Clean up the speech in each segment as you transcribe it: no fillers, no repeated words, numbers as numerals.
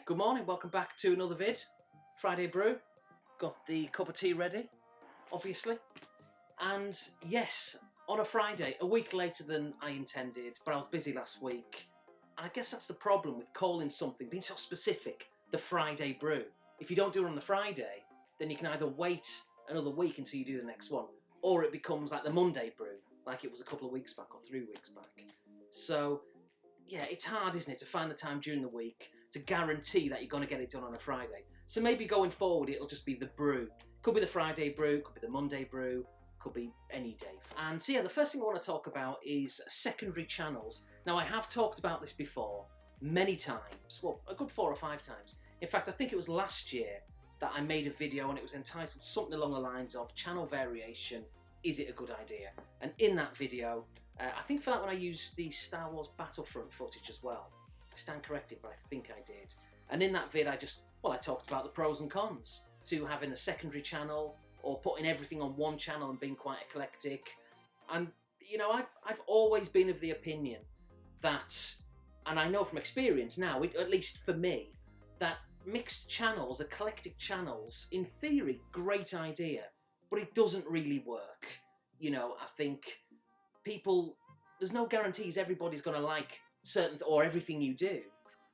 Good morning, welcome back to another vid. Friday Brew. Got the cup of tea ready, obviously. And yes, on a Friday, a week later than I intended, but I was busy last week. And I guess that's the problem with calling something, being so specific, the Friday Brew. If you don't do it on the Friday, then you can either wait another week until you do the next one, or it becomes like the Monday Brew, like it was a couple of weeks back or 3 weeks back. So yeah, it's hard, isn't it, to find the time during the week to guarantee that you're going to get it done on a Friday. So maybe going forward, it'll just be the brew. Could be the Friday brew, could be the Monday brew, could be any day. And so yeah, the first thing I want to talk about is secondary channels. Now, I have talked about this before many times, well, a good 4 or 5 times. In fact, I think it was last year that I made a video and it was entitled something along the lines of channel variation, is it a good idea? And in that video, I think for that one I used the Star Wars Battlefront footage as well. I stand corrected, but I think I did. And in that vid I talked about the pros and cons to having a secondary channel or putting everything on one channel and being quite eclectic. And you know, I've always been of the opinion that, and I know from experience now, at least for me, that mixed channels, eclectic channels, in theory, great idea, but it doesn't really work. You know, I think there's no guarantees everybody's going to like certain or everything you do.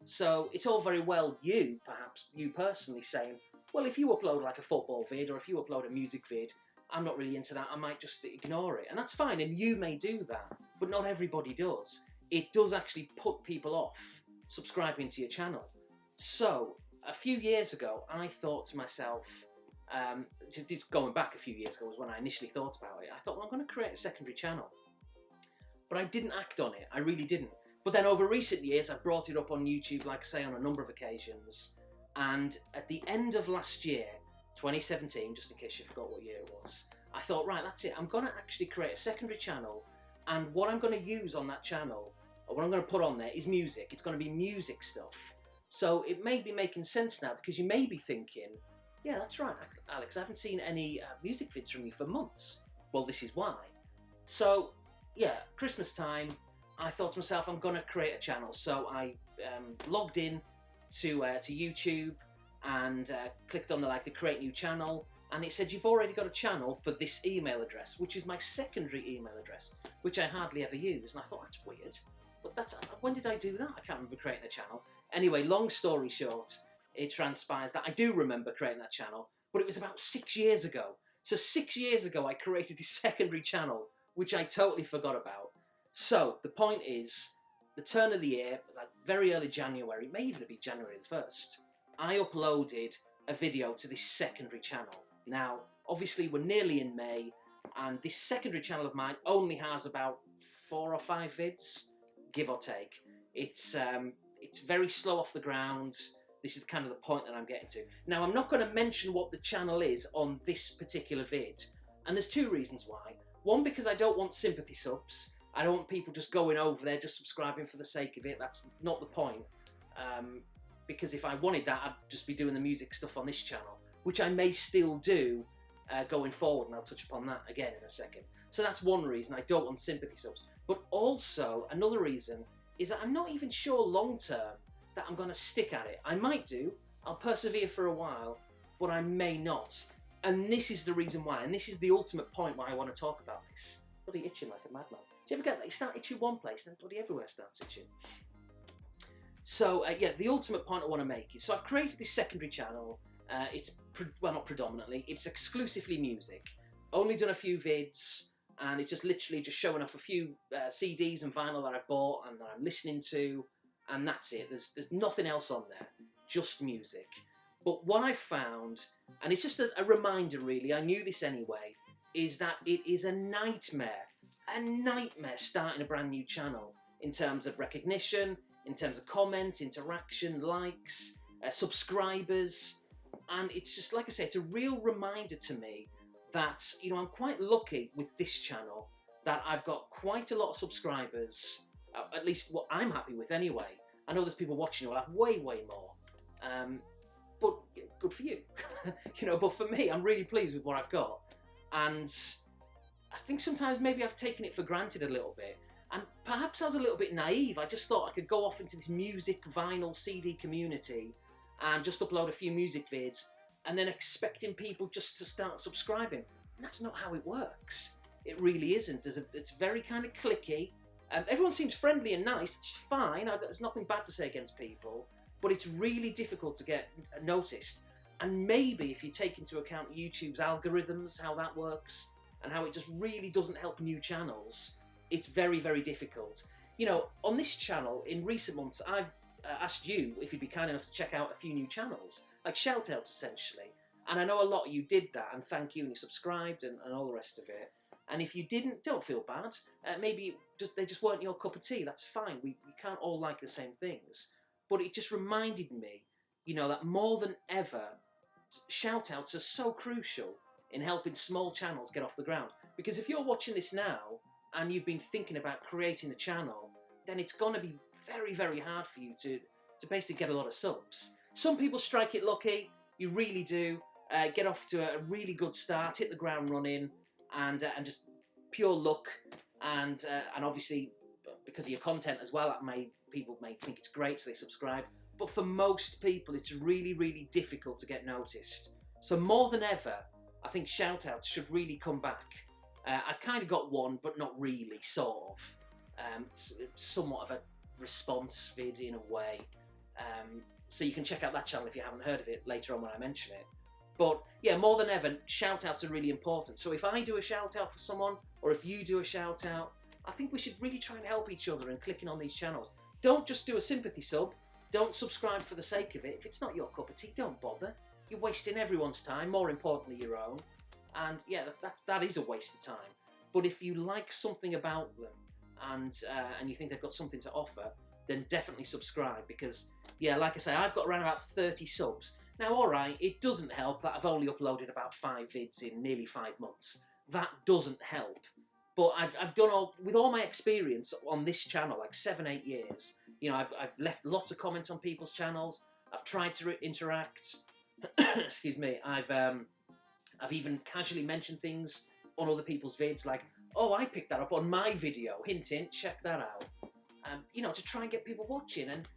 So it's all very well perhaps you personally saying, well, if you upload like a football vid or if you upload a music vid, I'm not really into that, I might just ignore it. And that's fine, and you may do that, but not everybody does. It does actually put people off subscribing to your channel. So a few years ago, I thought to myself, going back a few years ago was when I initially thought about it, I thought, well, I'm going to create a secondary channel. But I didn't act on it, I really didn't. But then over recent years, I've brought it up on YouTube, like I say, on a number of occasions. And at the end of last year, 2017, just in case you forgot what year it was, I thought, right, that's it. I'm going to actually create a secondary channel. And what I'm going to use on that channel, or what I'm going to put on there, is music. It's going to be music stuff. So it may be making sense now, because you may be thinking, yeah, that's right, Alex, I haven't seen any music vids from you for months. Well, this is why. So yeah, Christmas time, I thought to myself, I'm going to create a channel. So I logged in to YouTube and clicked on the create new channel, and it said you've already got a channel for this email address, which is my secondary email address, which I hardly ever use. And I thought, that's weird, but when did I do that? I can't remember creating a channel. Anyway, long story short, it transpires that I do remember creating that channel, but it was about 6 years ago. So 6 years ago I created this secondary channel, which I totally forgot about. So the point is, the turn of the year, like very early January, may even be January the 1st, I uploaded a video to this secondary channel. Now, obviously we're nearly in May, and this secondary channel of mine only has about 4 or 5 vids, give or take. It's very slow off the ground. This is kind of the point that I'm getting to. Now, I'm not going to mention what the channel is on this particular vid, and there's 2 reasons why. One, because I don't want sympathy subs. I don't want people just going over there, just subscribing for the sake of it. That's not the point. Because if I wanted that, I'd just be doing the music stuff on this channel, which I may still do going forward, and I'll touch upon that again in a second. So that's one reason I don't want sympathy subs. But also, another reason is that I'm not even sure long term that I'm going to stick at it. I might do, I'll persevere for a while, but I may not. And this is the reason why, and this is the ultimate point why I want to talk about this. Bloody itching like a madman. Do you ever get that? You start itching one place, then bloody everywhere starts itching. So yeah, the ultimate point I want to make is, so I've created this secondary channel. It's, well, not predominantly, it's exclusively music. Only done a few vids, and it's just literally just showing off a few CDs and vinyl that I've bought and that I'm listening to, and that's it. There's nothing else on there, just music. But what I found, and it's just a reminder really, I knew this anyway, is that it is a nightmare starting a brand new channel in terms of recognition, in terms of comments, interaction, likes, subscribers. And it's just, like I say, it's a real reminder to me that, you know, I'm quite lucky with this channel that I've got quite a lot of subscribers, at least what I'm happy with anyway. I know there's people watching who will have way more. But good for you. You know, but for me, I'm really pleased with what I've got. And I think sometimes maybe I've taken it for granted a little bit. And perhaps I was a little bit naive. I just thought I could go off into this music, vinyl, CD community and just upload a few music vids and then expecting people just to start subscribing. And that's not how it works. It really isn't. It's very kind of cliquey. Everyone seems friendly and nice. It's fine. There's nothing bad to say against people. But it's really difficult to get noticed. And maybe if you take into account YouTube's algorithms, how that works, and how it just really doesn't help new channels, it's very, very difficult. You know, on this channel, in recent months, I've asked you if you'd be kind enough to check out a few new channels, like shout-outs, essentially. And I know a lot of you did that, and thank you, and you subscribed, and all the rest of it. And if you didn't, don't feel bad. Maybe they just weren't your cup of tea. That's fine. We can't all like the same things. But it just reminded me, you know, that more than ever, shout-outs are so crucial in helping small channels get off the ground. Because if you're watching this now, and you've been thinking about creating a channel, then it's going to be very, very hard for you to basically get a lot of subs. Some people strike it lucky. You really do. Get off to a really good start, hit the ground running, and just pure luck, and obviously because of your content as well, people may think it's great, so they subscribe. But for most people, it's really, really difficult to get noticed. So more than ever, I think shout-outs should really come back. I've kind of got one, but not really, sort of. It's somewhat of a response vid in a way. So you can check out that channel if you haven't heard of it later on when I mention it. But yeah, more than ever, shout-outs are really important. So if I do a shout-out for someone, or if you do a shout-out, I think we should really try and help each other in clicking on these channels. Don't just do a sympathy sub. Don't subscribe for the sake of it. If it's not your cup of tea, don't bother. You're wasting everyone's time, more importantly your own. And yeah, that is a waste of time. But if you like something about them, and you think they've got something to offer, then definitely subscribe. Because yeah, like I say, I've got around about 30 subs. Now, alright, it doesn't help that I've only uploaded about 5 vids in nearly 5 months. That doesn't help. But I've done with all my experience on this channel, like 7-8 years. You know, I've left lots of comments on people's channels. I've tried to interact. Excuse me. I've even casually mentioned things on other people's vids, like, oh, I picked that up on my video. Hint, hint. Check that out. You know, to try and get people watching. And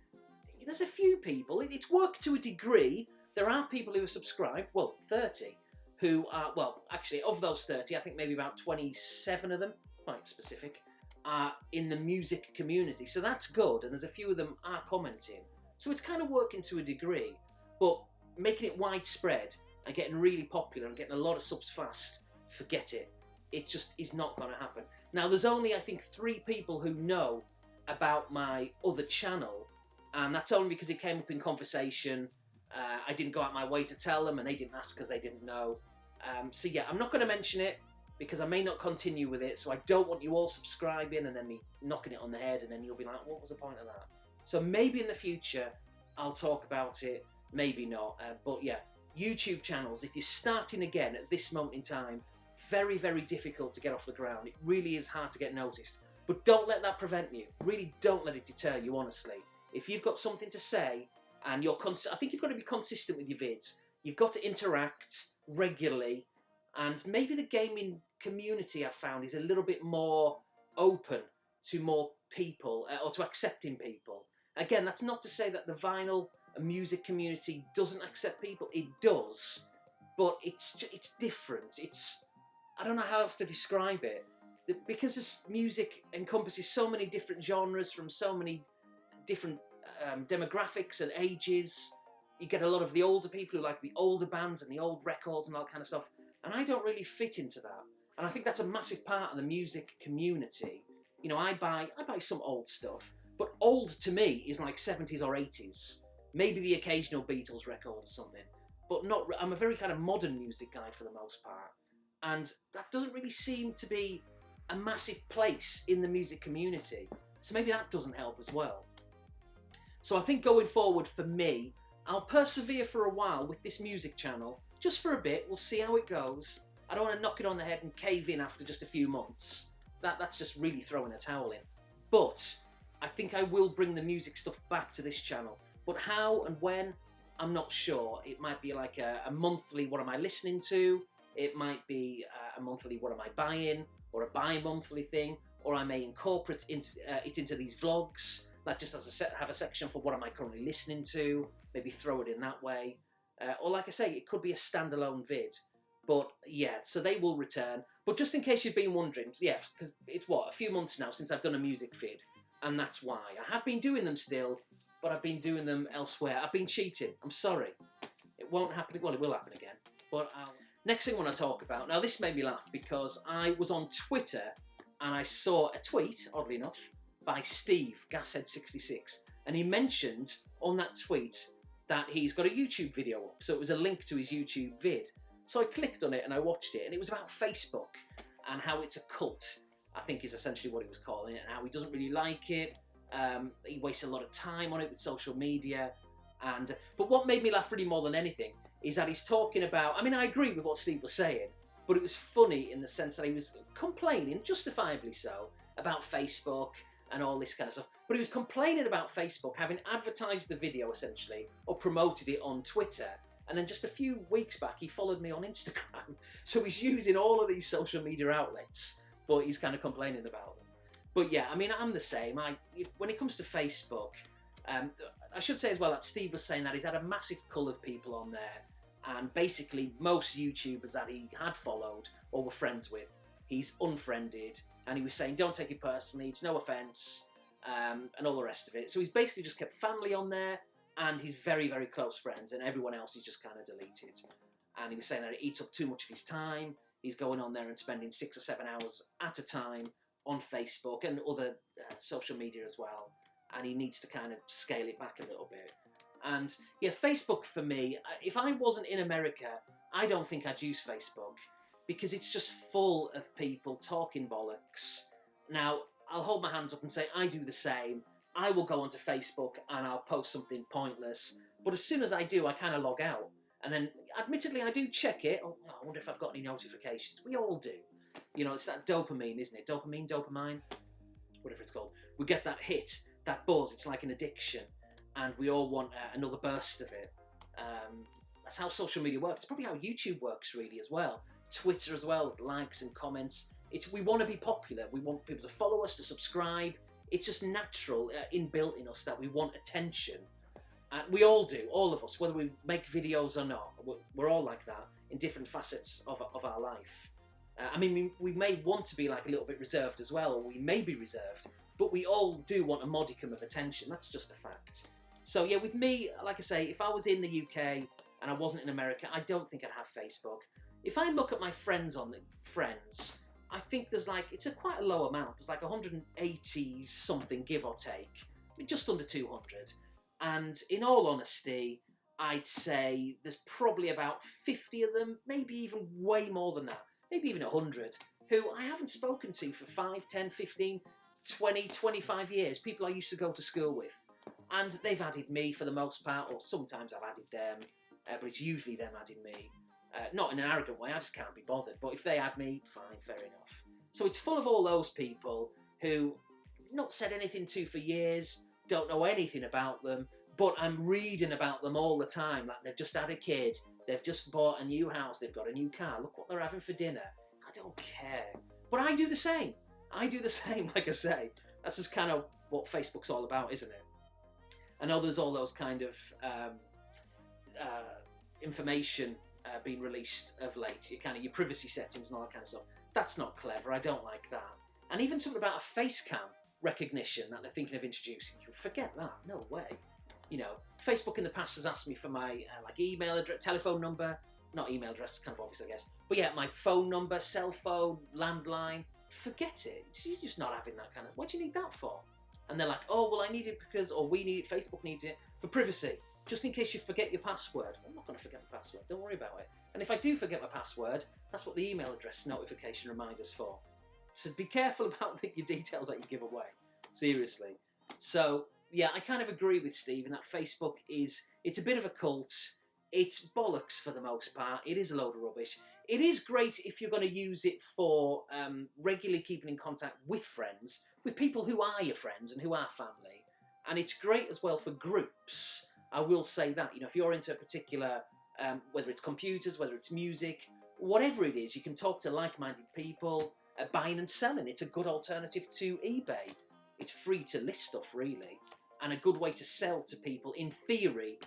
there's a few people. It's worked to a degree. There are people who are subscribed. Well, 30. Who are, well, actually, of those 30, I think maybe about 27 of them, quite specific, are in the music community. So that's good, and there's a few of them are commenting. So it's kind of working to a degree, but making it widespread and getting really popular and getting a lot of subs fast, forget it. It just is not going to happen. Now, there's only, I think, 3 people who know about my other channel, and that's only because it came up in conversation. I didn't go out my way to tell them, and they didn't ask because they didn't know. So yeah, I'm not going to mention it because I may not continue with it. So I don't want you all subscribing and then me knocking it on the head, and then you'll be like, what was the point of that? So maybe in the future I'll talk about it, maybe not. But yeah, YouTube channels, if you're starting again at this moment in time, very, very difficult to get off the ground. It really is hard to get noticed. But don't let that prevent you. Really don't let it deter you, honestly. If you've got something to say, and I think you've got to be consistent with your vids. You've got to interact regularly, and maybe the gaming community, I've found, is a little bit more open to more people, or to accepting people. Again, that's not to say that the vinyl and music community doesn't accept people. It does, but it's different. I don't know how else to describe it. Because this music encompasses so many different genres from so many different demographics and ages. You get a lot of the older people who like the older bands and the old records and all that kind of stuff, and I don't really fit into that. And I think that's a massive part of the music community. You know, I buy some old stuff, but old to me is like 70s or 80s, maybe the occasional Beatles record or something, but not. I'm a very kind of modern music guy for the most part, and that doesn't really seem to be a massive place in the music community. So maybe that doesn't help as well. So I think going forward for me, I'll persevere for a while with this music channel, just for a bit. We'll see how it goes. I don't want to knock it on the head and cave in after just a few months. That's just really throwing a towel in. But I think I will bring the music stuff back to this channel. But how and when, I'm not sure. It might be like a monthly, what am I listening to? It might be a monthly, what am I buying? Or a bi-monthly thing. Or I may incorporate it into these vlogs. Like just have a section for what am I currently listening to, maybe throw it in that way. Or like I say, it could be a standalone vid. But yeah, so they will return. But just in case you've been wondering, yeah, because it's a few months now since I've done a music vid. And that's why. I have been doing them still, but I've been doing them elsewhere. I've been cheating. I'm sorry. It won't happen. Well, it will happen again. But next thing I want to talk about, now this made me laugh because I was on Twitter and I saw a tweet, oddly enough, by Steve, Gashead66. And he mentioned on that tweet that he's got a YouTube video up. So it was a link to his YouTube vid. So I clicked on it and I watched it, and it was about Facebook and how it's a cult, I think is essentially what he was calling it, and how he doesn't really like it. He wastes a lot of time on it with social media. But what made me laugh really more than anything is that he's talking about, I mean, I agree with what Steve was saying, but it was funny in the sense that he was complaining, justifiably so, about Facebook and all this kind of stuff. But he was complaining about Facebook having advertised the video, essentially, or promoted it on Twitter. And then just a few weeks back, he followed me on Instagram. So he's using all of these social media outlets, but he's kind of complaining about them. But yeah, I mean, I'm the same. When it comes to Facebook, I should say as well that Steve was saying that he's had a massive cull of people on there. And basically, most YouTubers that he had followed or were friends with, he's unfriended. And he was saying, don't take it personally, it's no offence, and all the rest of it. So he's basically just kept family on there, and his very, very close friends, and everyone else he's just kind of deleted. And he was saying that it eats up too much of his time. He's going on there and spending 6 or 7 hours at a time on Facebook and other social media as well. And he needs to kind of scale it back a little bit. And yeah, Facebook for me, if I wasn't in America, I don't think I'd use Facebook because it's just full of people talking bollocks. Now, I'll hold my hands up and say I do the same. I will go onto Facebook and I'll post something pointless. But as soon as I do, I kind of log out. And then, admittedly, I do check it. Oh, I wonder if I've got any notifications. We all do. You know, it's that dopamine, isn't it? Dopamine, whatever it's called. We get that hit, that buzz. It's like an addiction. And we all want another burst of it. That's how social media works. It's probably how YouTube works, really, as well. Twitter as well, with likes and comments. We want to be popular. We want people to follow us, to subscribe. It's just natural, inbuilt in us that we want attention. We all do, all of us, whether we make videos or not. We're all like that in different facets of our life. I mean, we may want to be like a little bit reserved as well, or we may be reserved, but we all do want a modicum of attention. That's just a fact. So yeah, with me, like I say, if I was in the UK and I wasn't in America, I don't think I'd have Facebook. If I look at my friends on Friends, I think there's like, it's quite a low amount. There's like 180 something, give or take, just under 200. And in all honesty, I'd say there's probably about 50 of them, maybe even way more than that, maybe even 100, who I haven't spoken to for 5, 10, 15, 20, 25 years, people I used to go to school with. And they've added me for the most part, or sometimes I've added them, but it's usually them adding me. Not in an arrogant way, I just can't be bothered. But if they add me, fine, fair enough. So it's full of all those people who not said anything to for years, don't know anything about them, but I'm reading about them all the time. Like they've just had a kid, they've just bought a new house, they've got a new car, look what they're having for dinner. I don't care. But I do the same. I do the same, like I say. That's just kind of what Facebook's all about, isn't it? I know there's all those kind of information being released of late, your privacy settings and all that kind of stuff. That's not clever, I don't like that. And even something about a face cam recognition that they're thinking of introducing, you forget that, no way. You know, Facebook in the past has asked me for my email address, telephone number, not email address, kind of obvious I guess, but yeah, my phone number, cell phone, landline, forget it. You're just not having that kind of, what do you need that for? And they're like, oh, well I need it because, or we need it, Facebook needs it for privacy. Just in case you forget your password. I'm not going to forget my password, don't worry about it. And if I do forget my password, that's what the email address notification reminder's for. So be careful about your details that you give away. Seriously. So, yeah, I kind of agree with Steve in that Facebook it's a bit of a cult. It's bollocks for the most part. It is a load of rubbish. It is great if you're going to use it for regularly keeping in contact with friends, with people who are your friends and who are family. And it's great as well for groups. I will say that, you know, if you're into a particular, whether it's computers, whether it's music, whatever it is, you can talk to like-minded people, buying and selling. It's a good alternative to eBay. it's free to list stuff, really, and a good way to sell to people, in theory,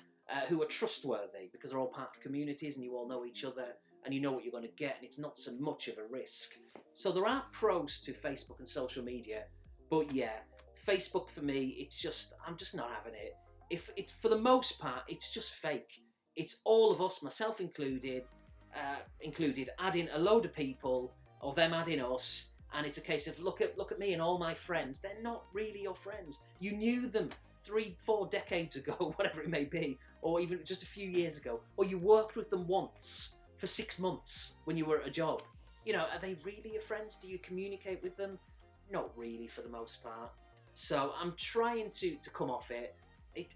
who are trustworthy, because they're all part of communities and you all know each other and you know what you're going to get, and it's not so much of a risk. So there are pros to Facebook and social media, but yeah, Facebook for me, I'm just not having it. If it's, for the most part, it's just fake. It's all of us, myself included, adding a load of people, or them adding us, and it's a case of look at me and all my friends. They're not really your friends. You knew them 3-4 decades ago, whatever it may be, or even just a few years ago, or you worked with them once for 6 months when you were at a job. You know, are they really your friends? Do you communicate with them? Not really, for the most part. So I'm trying to come off it.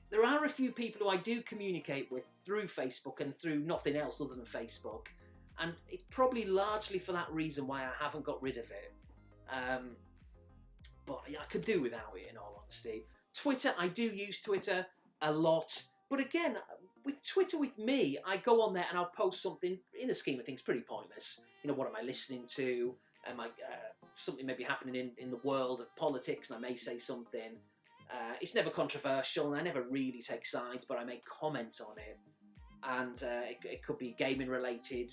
There are a few people who I do communicate with through Facebook and through nothing else other than Facebook, and it's probably largely for that reason why I haven't got rid of it. But I could do without it, in all honesty. Twitter, I do use Twitter a lot, but again, with Twitter, with me, I go on there and I'll post something, in the scheme of things, pretty pointless. You know, what am I listening to? Something may be happening in the world of politics, and I may say something. It's never controversial, and I never really take sides, but I may comment on it. And it could be gaming related,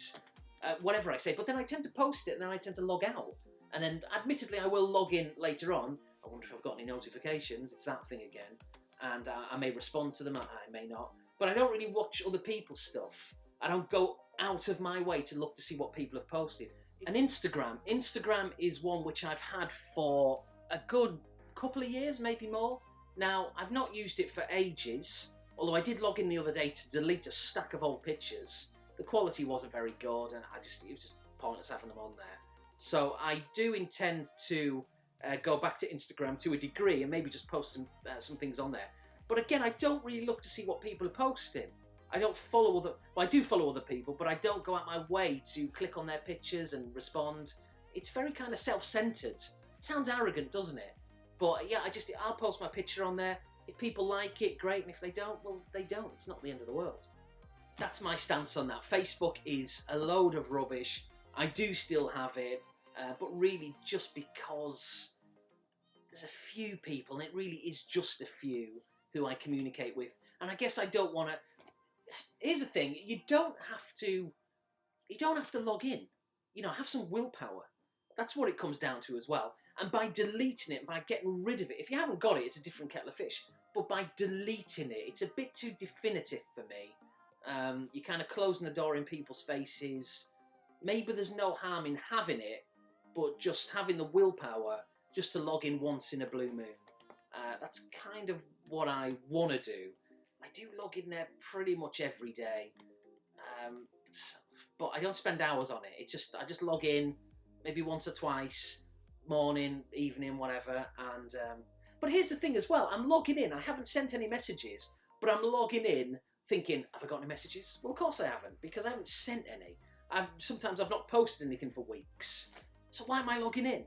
whatever I say. But then I tend to post it, and then I tend to log out. And then, admittedly, I will log in later on. I wonder if I've got any notifications. It's that thing again. And I may respond to them, I may not. But I don't really watch other people's stuff. I don't go out of my way to look to see what people have posted. And Instagram. Instagram is one which I've had for a good couple of years, maybe more. Now, I've not used it for ages, although I did log in the other day to delete a stack of old pictures. The quality wasn't very good, and it was just pointless having them on there. So I do intend to go back to Instagram to a degree and maybe just post some things on there. But again, I don't really look to see what people are posting. I don't follow I do follow other people, but I don't go out my way to click on their pictures and respond. It's very kind of self-centered. Sounds arrogant, doesn't it? But yeah, I'll post my picture on there. If people like it, great, and if they don't, well, they don't. It's not the end of the world. That's my stance on that. Facebook is a load of rubbish. I do still have it, but really just because there's a few people, and it really is just a few, who I communicate with. And I guess I don't want to... Here's the thing, you don't have to log in. You know, have some willpower. That's what it comes down to as well. And by deleting it, by getting rid of it, if you haven't got it, it's a different kettle of fish. But by deleting it, it's a bit too definitive for me. You're kind of closing the door in people's faces. Maybe there's no harm in having it, but just having the willpower just to log in once in a blue moon. That's kind of what I want to do. I do log in there pretty much every day, but I don't spend hours on it. I just log in maybe once or twice, morning, evening, whatever. And but here's the thing as well. I'm logging in. I haven't sent any messages, but I'm logging in thinking, have I got any messages? Well, of course I haven't, because I haven't sent any. Sometimes I've not posted anything for weeks. So why am I logging in?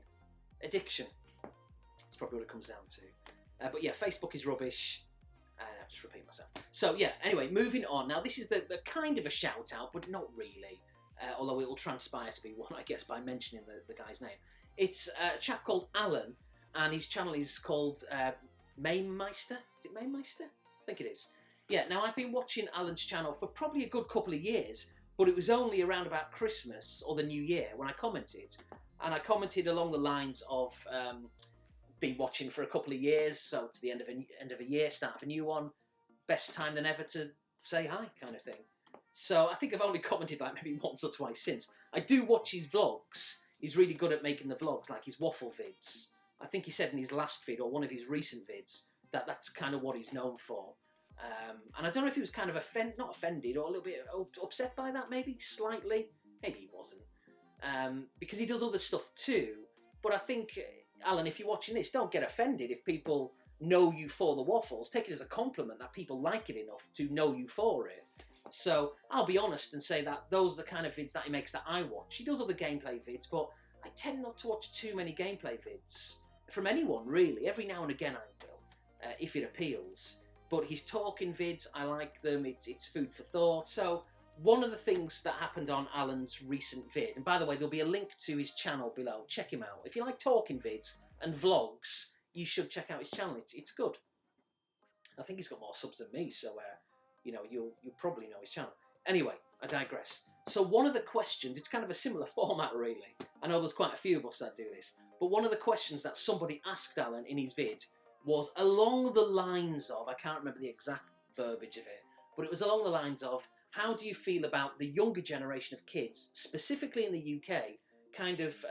Addiction. That's probably what it comes down to. But yeah, Facebook is rubbish. I'll just repeat myself. So yeah, anyway, moving on. Now this is the kind of a shout out, but not really. Although it will transpire to be one, I guess, by mentioning the guy's name. It's a chap called Alan, and his channel is called Mamemeister. Is it Mamemeister? I think it is. Yeah, now I've been watching Alan's channel for probably a good couple of years, but it was only around about Christmas or the New Year when I commented. And I commented along the lines of... been watching for a couple of years, so it's the end of a year, start of a new one, best time than ever to say hi, kind of thing. So I think I've only commented like maybe once or twice since. I do watch his vlogs. He's really good at making the vlogs, like his waffle vids. I think he said in his last vid, or one of his recent vids, that that's kind of what he's known for. And I don't know if he was kind of not offended, or a little bit upset by that, maybe, slightly. Maybe he wasn't. Because he does other stuff too, but I think... Alan, if you're watching this, don't get offended if people know you for the waffles. Take it as a compliment that people like it enough to know you for it. So I'll be honest and say that those are the kind of vids that he makes that I watch. He does other gameplay vids, but I tend not to watch too many gameplay vids from anyone, really. Every now and again I will, if it appeals. But his talking vids, I like them. It's food for thought. So one of the things that happened on Alan's recent vid, and by the way, there'll be a link to his channel below. Check him out. If you like talking vids and vlogs, you should check out his channel. It's good. I think he's got more subs than me, so you'll probably know his channel. Anyway, I digress. So one of the questions, it's kind of a similar format really. I know there's quite a few of us that do this, but one of the questions that somebody asked Alan in his vid was along the lines of, I can't remember the exact verbiage of it, but it was along the lines of, how do you feel about the younger generation of kids, specifically in the UK, kind of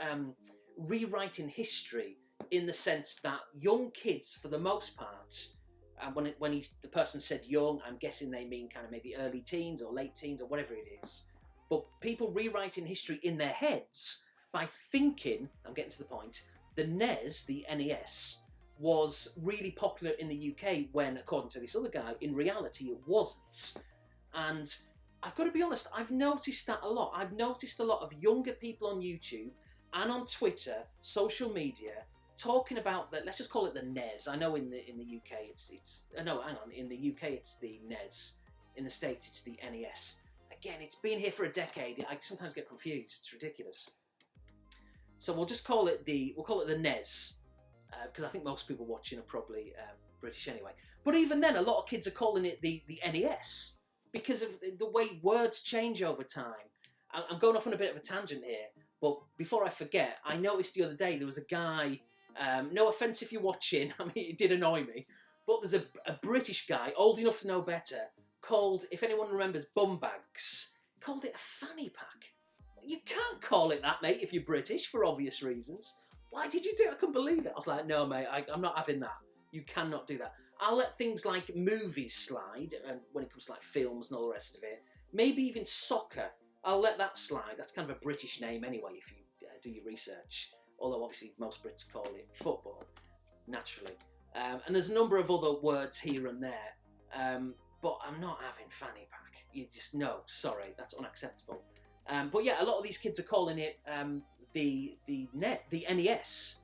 rewriting history in the sense that young kids, for the most part, and when the person said young, I'm guessing they mean kind of maybe early teens or late teens or whatever it is. But people rewriting history in their heads by thinking, I'm getting to the point, the NES, the NES, was really popular in the UK when, according to this other guy, in reality it wasn't. And I've got to be honest, I've noticed that a lot. I've noticed a lot of younger people on YouTube and on Twitter, social media, talking about that. Let's just call it the NES. I know in the UK in the UK it's the NES. In the States it's the NES. Again, it's been here for a decade. I sometimes get confused. It's ridiculous. So we'll call it the NES because I think most people watching are probably British anyway. But even then, a lot of kids are calling it the NES because of the way words change over time. I'm going off on a bit of a tangent here, but before I forget, I noticed the other day there was a guy. No offence if you're watching, I mean, it did annoy me, but there's a British guy, old enough to know better, called, if anyone remembers, bum bags, called it a fanny pack. You can't call it that, mate, if you're British, for obvious reasons. Why did you do it? I couldn't believe it. I was like, no, mate, I'm not having that. You cannot do that. I'll let things like movies slide, when it comes to like films and all the rest of it. Maybe even soccer. I'll let that slide. That's kind of a British name anyway, if you do your research. Although obviously most Brits call it football, naturally. And there's a number of other words here and there. But I'm not having fanny pack. You just, no, sorry, that's unacceptable. But yeah, a lot of these kids are calling it the NES,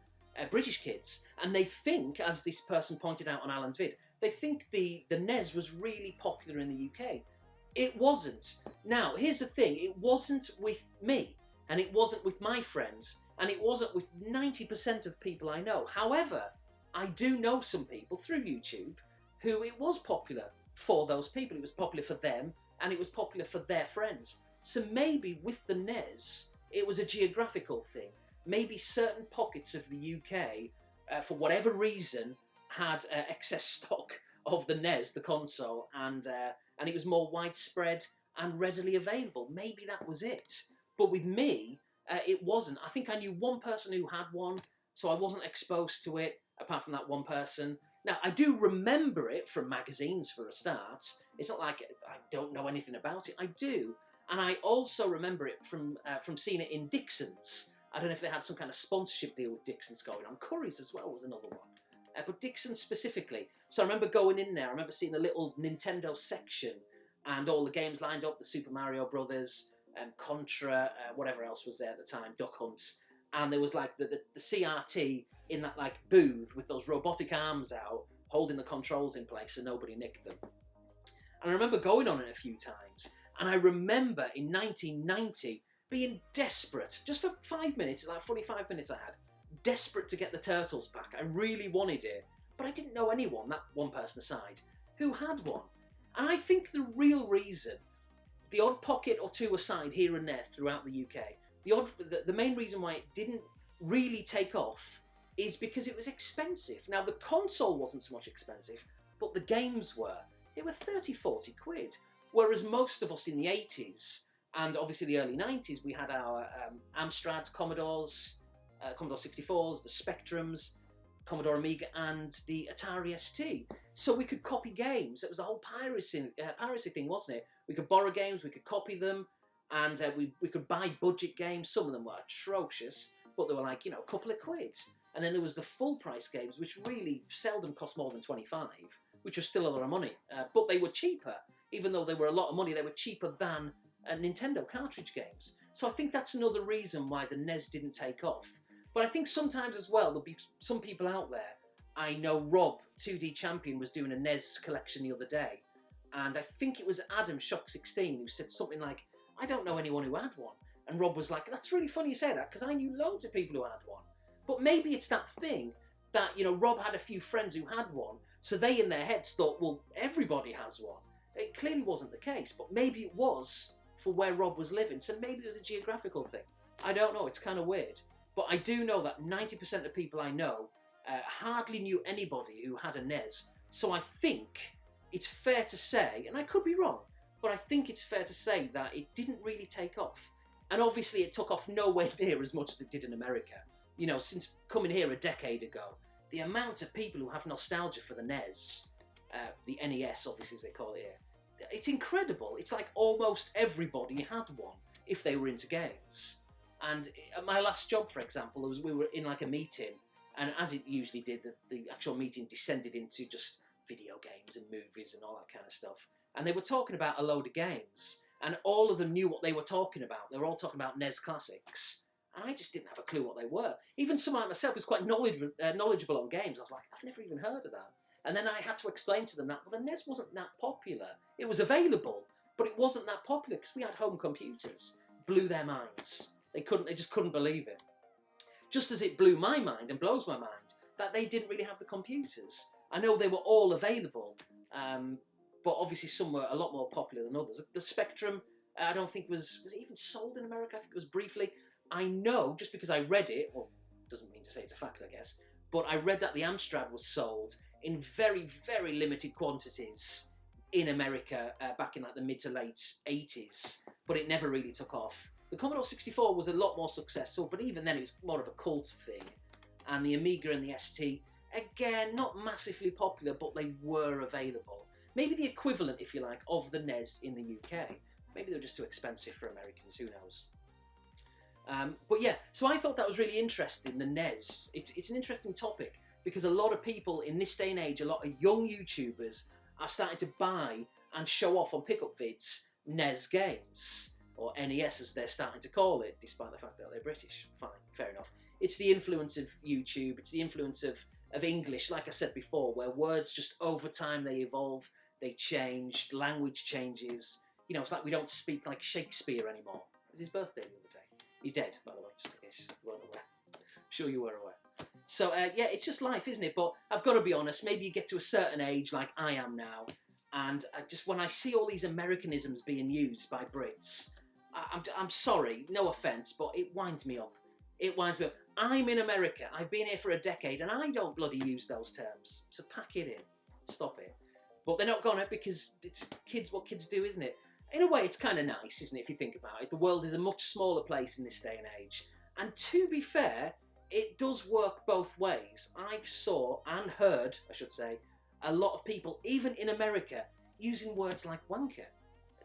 British kids. And they think, as this person pointed out on Alan's vid, they think the NES was really popular in the UK. It wasn't. Now, here's the thing. It wasn't with me. And it wasn't with my friends. And it wasn't with 90% of people I know. However, I do know some people through YouTube who it was popular for those people. It was popular for them and it was popular for their friends. So maybe with the NES, it was a geographical thing. Maybe certain pockets of the UK, for whatever reason, had excess stock of the NES, the console, and it was more widespread and readily available. Maybe that was it. But with me, it wasn't. I think I knew one person who had one, so I wasn't exposed to it, apart from that one person. Now, I do remember it from magazines for a start. It's not like I don't know anything about it. I do. And I also remember it from seeing it in Dixon's. I don't know if they had some kind of sponsorship deal with Dixon's going on. Curry's as well was another one. But Dixon's specifically. So I remember going in there. I remember seeing a little Nintendo section and all the games lined up, the Super Mario Brothers, Contra, whatever else was there at the time, Duck Hunt. And there was like the CRT in that like booth with those robotic arms out, holding the controls in place so nobody nicked them. And I remember going on it a few times. And I remember in 1990 being desperate, just for 5 minutes, like 45 minutes I had, desperate to get the Turtles pack. I really wanted it, but I didn't know anyone, that one person aside, who had one. And I think the real reason, the odd pocket or two aside here and there throughout the UK, the main reason why it didn't really take off is because it was expensive. Now, the console wasn't so much expensive, but the games were. They were 30, 40 quid. Whereas most of us in the 80s, and obviously the early 90s, we had our Amstrads, Commodores, Commodore 64s, the Spectrums, Commodore Amiga, and the Atari ST. So we could copy games. It was the whole piracy thing, wasn't it? We could borrow games, we could copy them, and we could buy budget games. Some of them were atrocious, but they were like, a couple of quid. And then there was the full price games, which really seldom cost more than 25, which was still a lot of money. But they were cheaper. Even though they were a lot of money, they were cheaper than Nintendo cartridge games. So I think that's another reason why the NES didn't take off. But I think sometimes as well, there'll be some people out there. I know Rob, 2D Champion, was doing a NES collection the other day. And I think it was Adam, Shock16, who said something like, I don't know anyone who had one. And Rob was like, that's really funny you say that, because I knew loads of people who had one. But maybe it's that thing. that, you know, Rob had a few friends who had one, so they in their heads thought, well, everybody has one. It clearly wasn't the case, but maybe it was for where Rob was living, so maybe it was a geographical thing. I don't know, it's kind of weird. But I do know that 90% of people I know hardly knew anybody who had a NES, so I think it's fair to say, and I could be wrong, but I think it's fair to say that it didn't really take off. And obviously it took off nowhere near as much as it did in America. You know, since coming here a decade ago, the amount of people who have nostalgia for the NES, the NES obviously as they call it here, it's incredible. It's like almost everybody had one if they were into games. And at my last job, for example, we were in like a meeting, and as it usually did, the actual meeting descended into just video games and movies and all that kind of stuff. And they were talking about a load of games, and all of them knew what they were talking about. They were all talking about NES classics, and I just didn't have a clue what they were. Even someone like myself who's quite knowledgeable on games, I was like, I've never even heard of that. And then I had to explain to them that, well, the NES wasn't that popular. It was available, but it wasn't that popular because we had home computers. Blew their minds. They just couldn't believe it. Just as it blew my mind and blows my mind that they didn't really have the computers. I know they were all available, but obviously some were a lot more popular than others. The Spectrum, I don't think was it even sold in America? I think it was briefly. I know, just because I read it, well, doesn't mean to say it's a fact, I guess, but I read that the Amstrad was sold in very, very limited quantities in America back in like the mid to late 80s, but it never really took off. The Commodore 64 was a lot more successful, but even then it was more of a cult thing. And the Amiga and the ST, again, not massively popular, but they were available. Maybe the equivalent, if you like, of the NES in the UK. Maybe they were just too expensive for Americans, who knows. But yeah, so I thought that was really interesting, the NES. It's an interesting topic, because a lot of people in this day and age, a lot of young YouTubers are starting to buy and show off on pickup vids NES games. Or NES as they're starting to call it, despite the fact that they're British. Fine, fair enough. It's the influence of YouTube, it's the influence of English, like I said before, where words just over time they evolve, they change, language changes. You know, it's like we don't speak like Shakespeare anymore. It was his birthday the other day. He's dead, by the way, just in case you weren't aware. I'm sure you were aware. So, yeah, it's just life, isn't it? But I've got to be honest, maybe you get to a certain age, like I am now, and when I see all these Americanisms being used by Brits, I'm sorry, no offence, but it winds me up. It winds me up. I'm in America. I've been here for a decade, and I don't bloody use those terms. So pack it in. Stop it. But they're not gonna, because it's kids. What kids do, isn't it? In a way, it's kind of nice, isn't it, if you think about it? The world is a much smaller place in this day and age. And to be fair, it does work both ways. I've saw and heard, I should say, a lot of people, even in America, using words like wanker.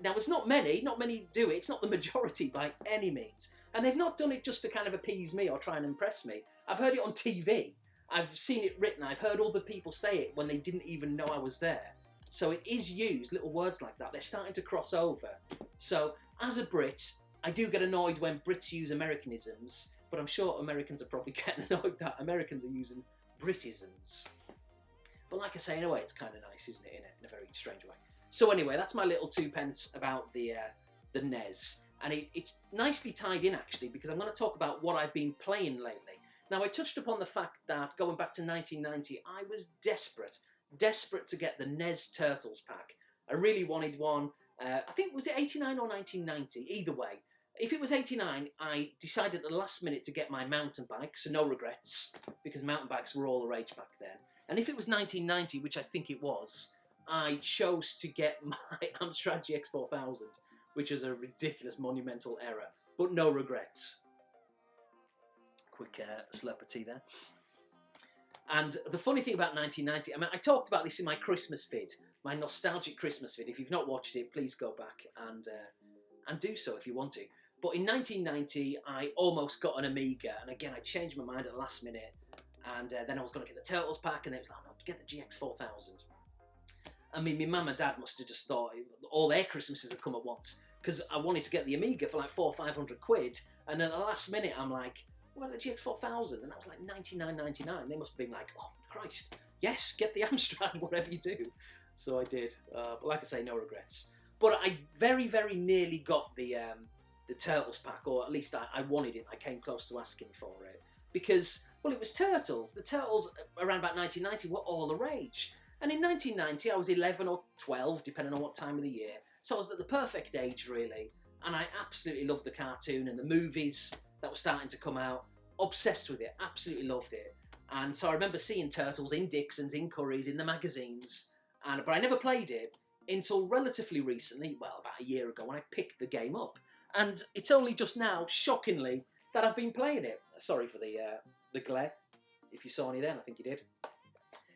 Now, it's not many do it, it's not the majority by any means. And they've not done it just to kind of appease me or try and impress me. I've heard it on TV, I've seen it written, I've heard other people say it when they didn't even know I was there. So it is used, little words like that, they're starting to cross over. So, as a Brit, I do get annoyed when Brits use Americanisms, but I'm sure Americans are probably getting annoyed that Americans are using Britisms. But like I say, in a way, it's kind of nice, isn't it, in a very strange way. So anyway, that's my little 2 pence about the NES. And it's nicely tied in, actually, because I'm going to talk about what I've been playing lately. Now, I touched upon the fact that, going back to 1990, I was desperate to get the NES Turtles pack. I really wanted one. I think, was it 89 or 1990? Either way. If it was 89, I decided at the last minute to get my mountain bike, so no regrets, because mountain bikes were all the rage back then. And if it was 1990, which I think it was, I chose to get my Amstrad GX4000, which was a ridiculous, monumental error, but no regrets. Quick slurp of tea there. And the funny thing about 1990, I mean, I talked about this in my Christmas vid, my nostalgic Christmas vid. If you've not watched it, please go back and do so if you want to. But in 1990, I almost got an Amiga, and again, I changed my mind at the last minute, and then I was going to get the Turtles pack, and it was like, no, get the GX4000. I mean, my mum and dad must have just thought all their Christmases had come at once, because I wanted to get the Amiga for like 400 or 500 quid, and then at the last minute I'm like, well, the GX4000, and that was like $99.99. They must have been like, oh Christ, yes, get the Amstrad, whatever you do. So I did, but like I say, no regrets. But I very, very nearly got the Turtles pack, or at least I wanted it. I came close to asking for it, because Well, it was Turtles. The Turtles around about 1990 were all the rage. And in 1990, I was 11 or 12, depending on what time of the year. So I was at the perfect age, really. And I absolutely loved the cartoon and the movies that were starting to come out. Obsessed with it, absolutely loved it. And so I remember seeing Turtles in Dixon's, in Curry's, in the magazines. But I never played it until relatively recently, well, about a year ago, when I picked the game up. And it's only just now, shockingly, that I've been playing it. Sorry for the glare. If you saw any then, I think you did.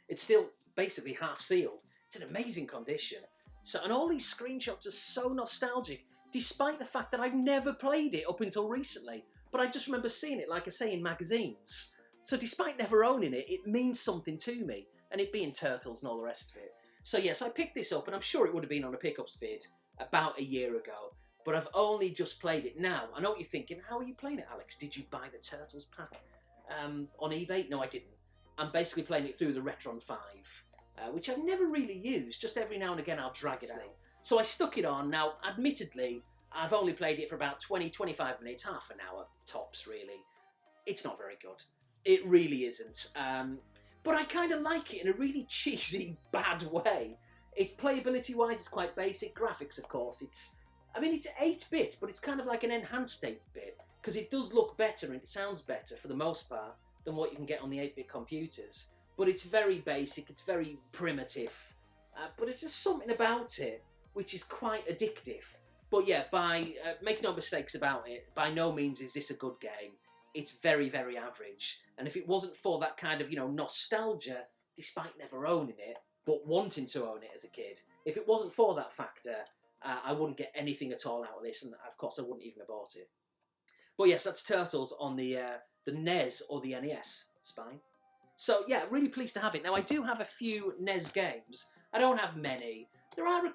It's still basically half sealed. It's in amazing condition. So, and all these screenshots are so nostalgic, despite the fact that I've never played it up until recently. But I just remember seeing it, like I say, in magazines. So despite never owning it, it means something to me. And it being Turtles and all the rest of it. So yes, I picked this up, and I'm sure it would have been on a pickups vid about a year ago. But I've only just played it now. I know what you're thinking. How are you playing it, Alex? Did you buy the Turtles pack on eBay? No, I didn't. I'm basically playing it through the Retron 5, which I've never really used. Just every now and again I'll drag it out. So I stuck it on. Now, admittedly, I've only played it for about 20, 25 minutes, half an hour, tops, really. It's not very good. It really isn't. But I kind of like it in a really cheesy, bad way. Playability-wise, it's quite basic. Graphics, of course, it's 8-bit, but it's kind of like an enhanced 8-bit, because it does look better and it sounds better, for the most part, than what you can get on the 8-bit computers. But it's very basic, it's very primitive. But it's just something about it which is quite addictive. But yeah, make no mistakes about it, by no means is this a good game. It's very, very average. And if it wasn't for that kind of, nostalgia, despite never owning it, but wanting to own it as a kid, if it wasn't for that factor, I wouldn't get anything at all out of this, and of course I wouldn't even have bought it. But yes, that's Turtles on the NES or the NES spine. So yeah, really pleased to have it. Now I do have a few NES games. I don't have many. There are a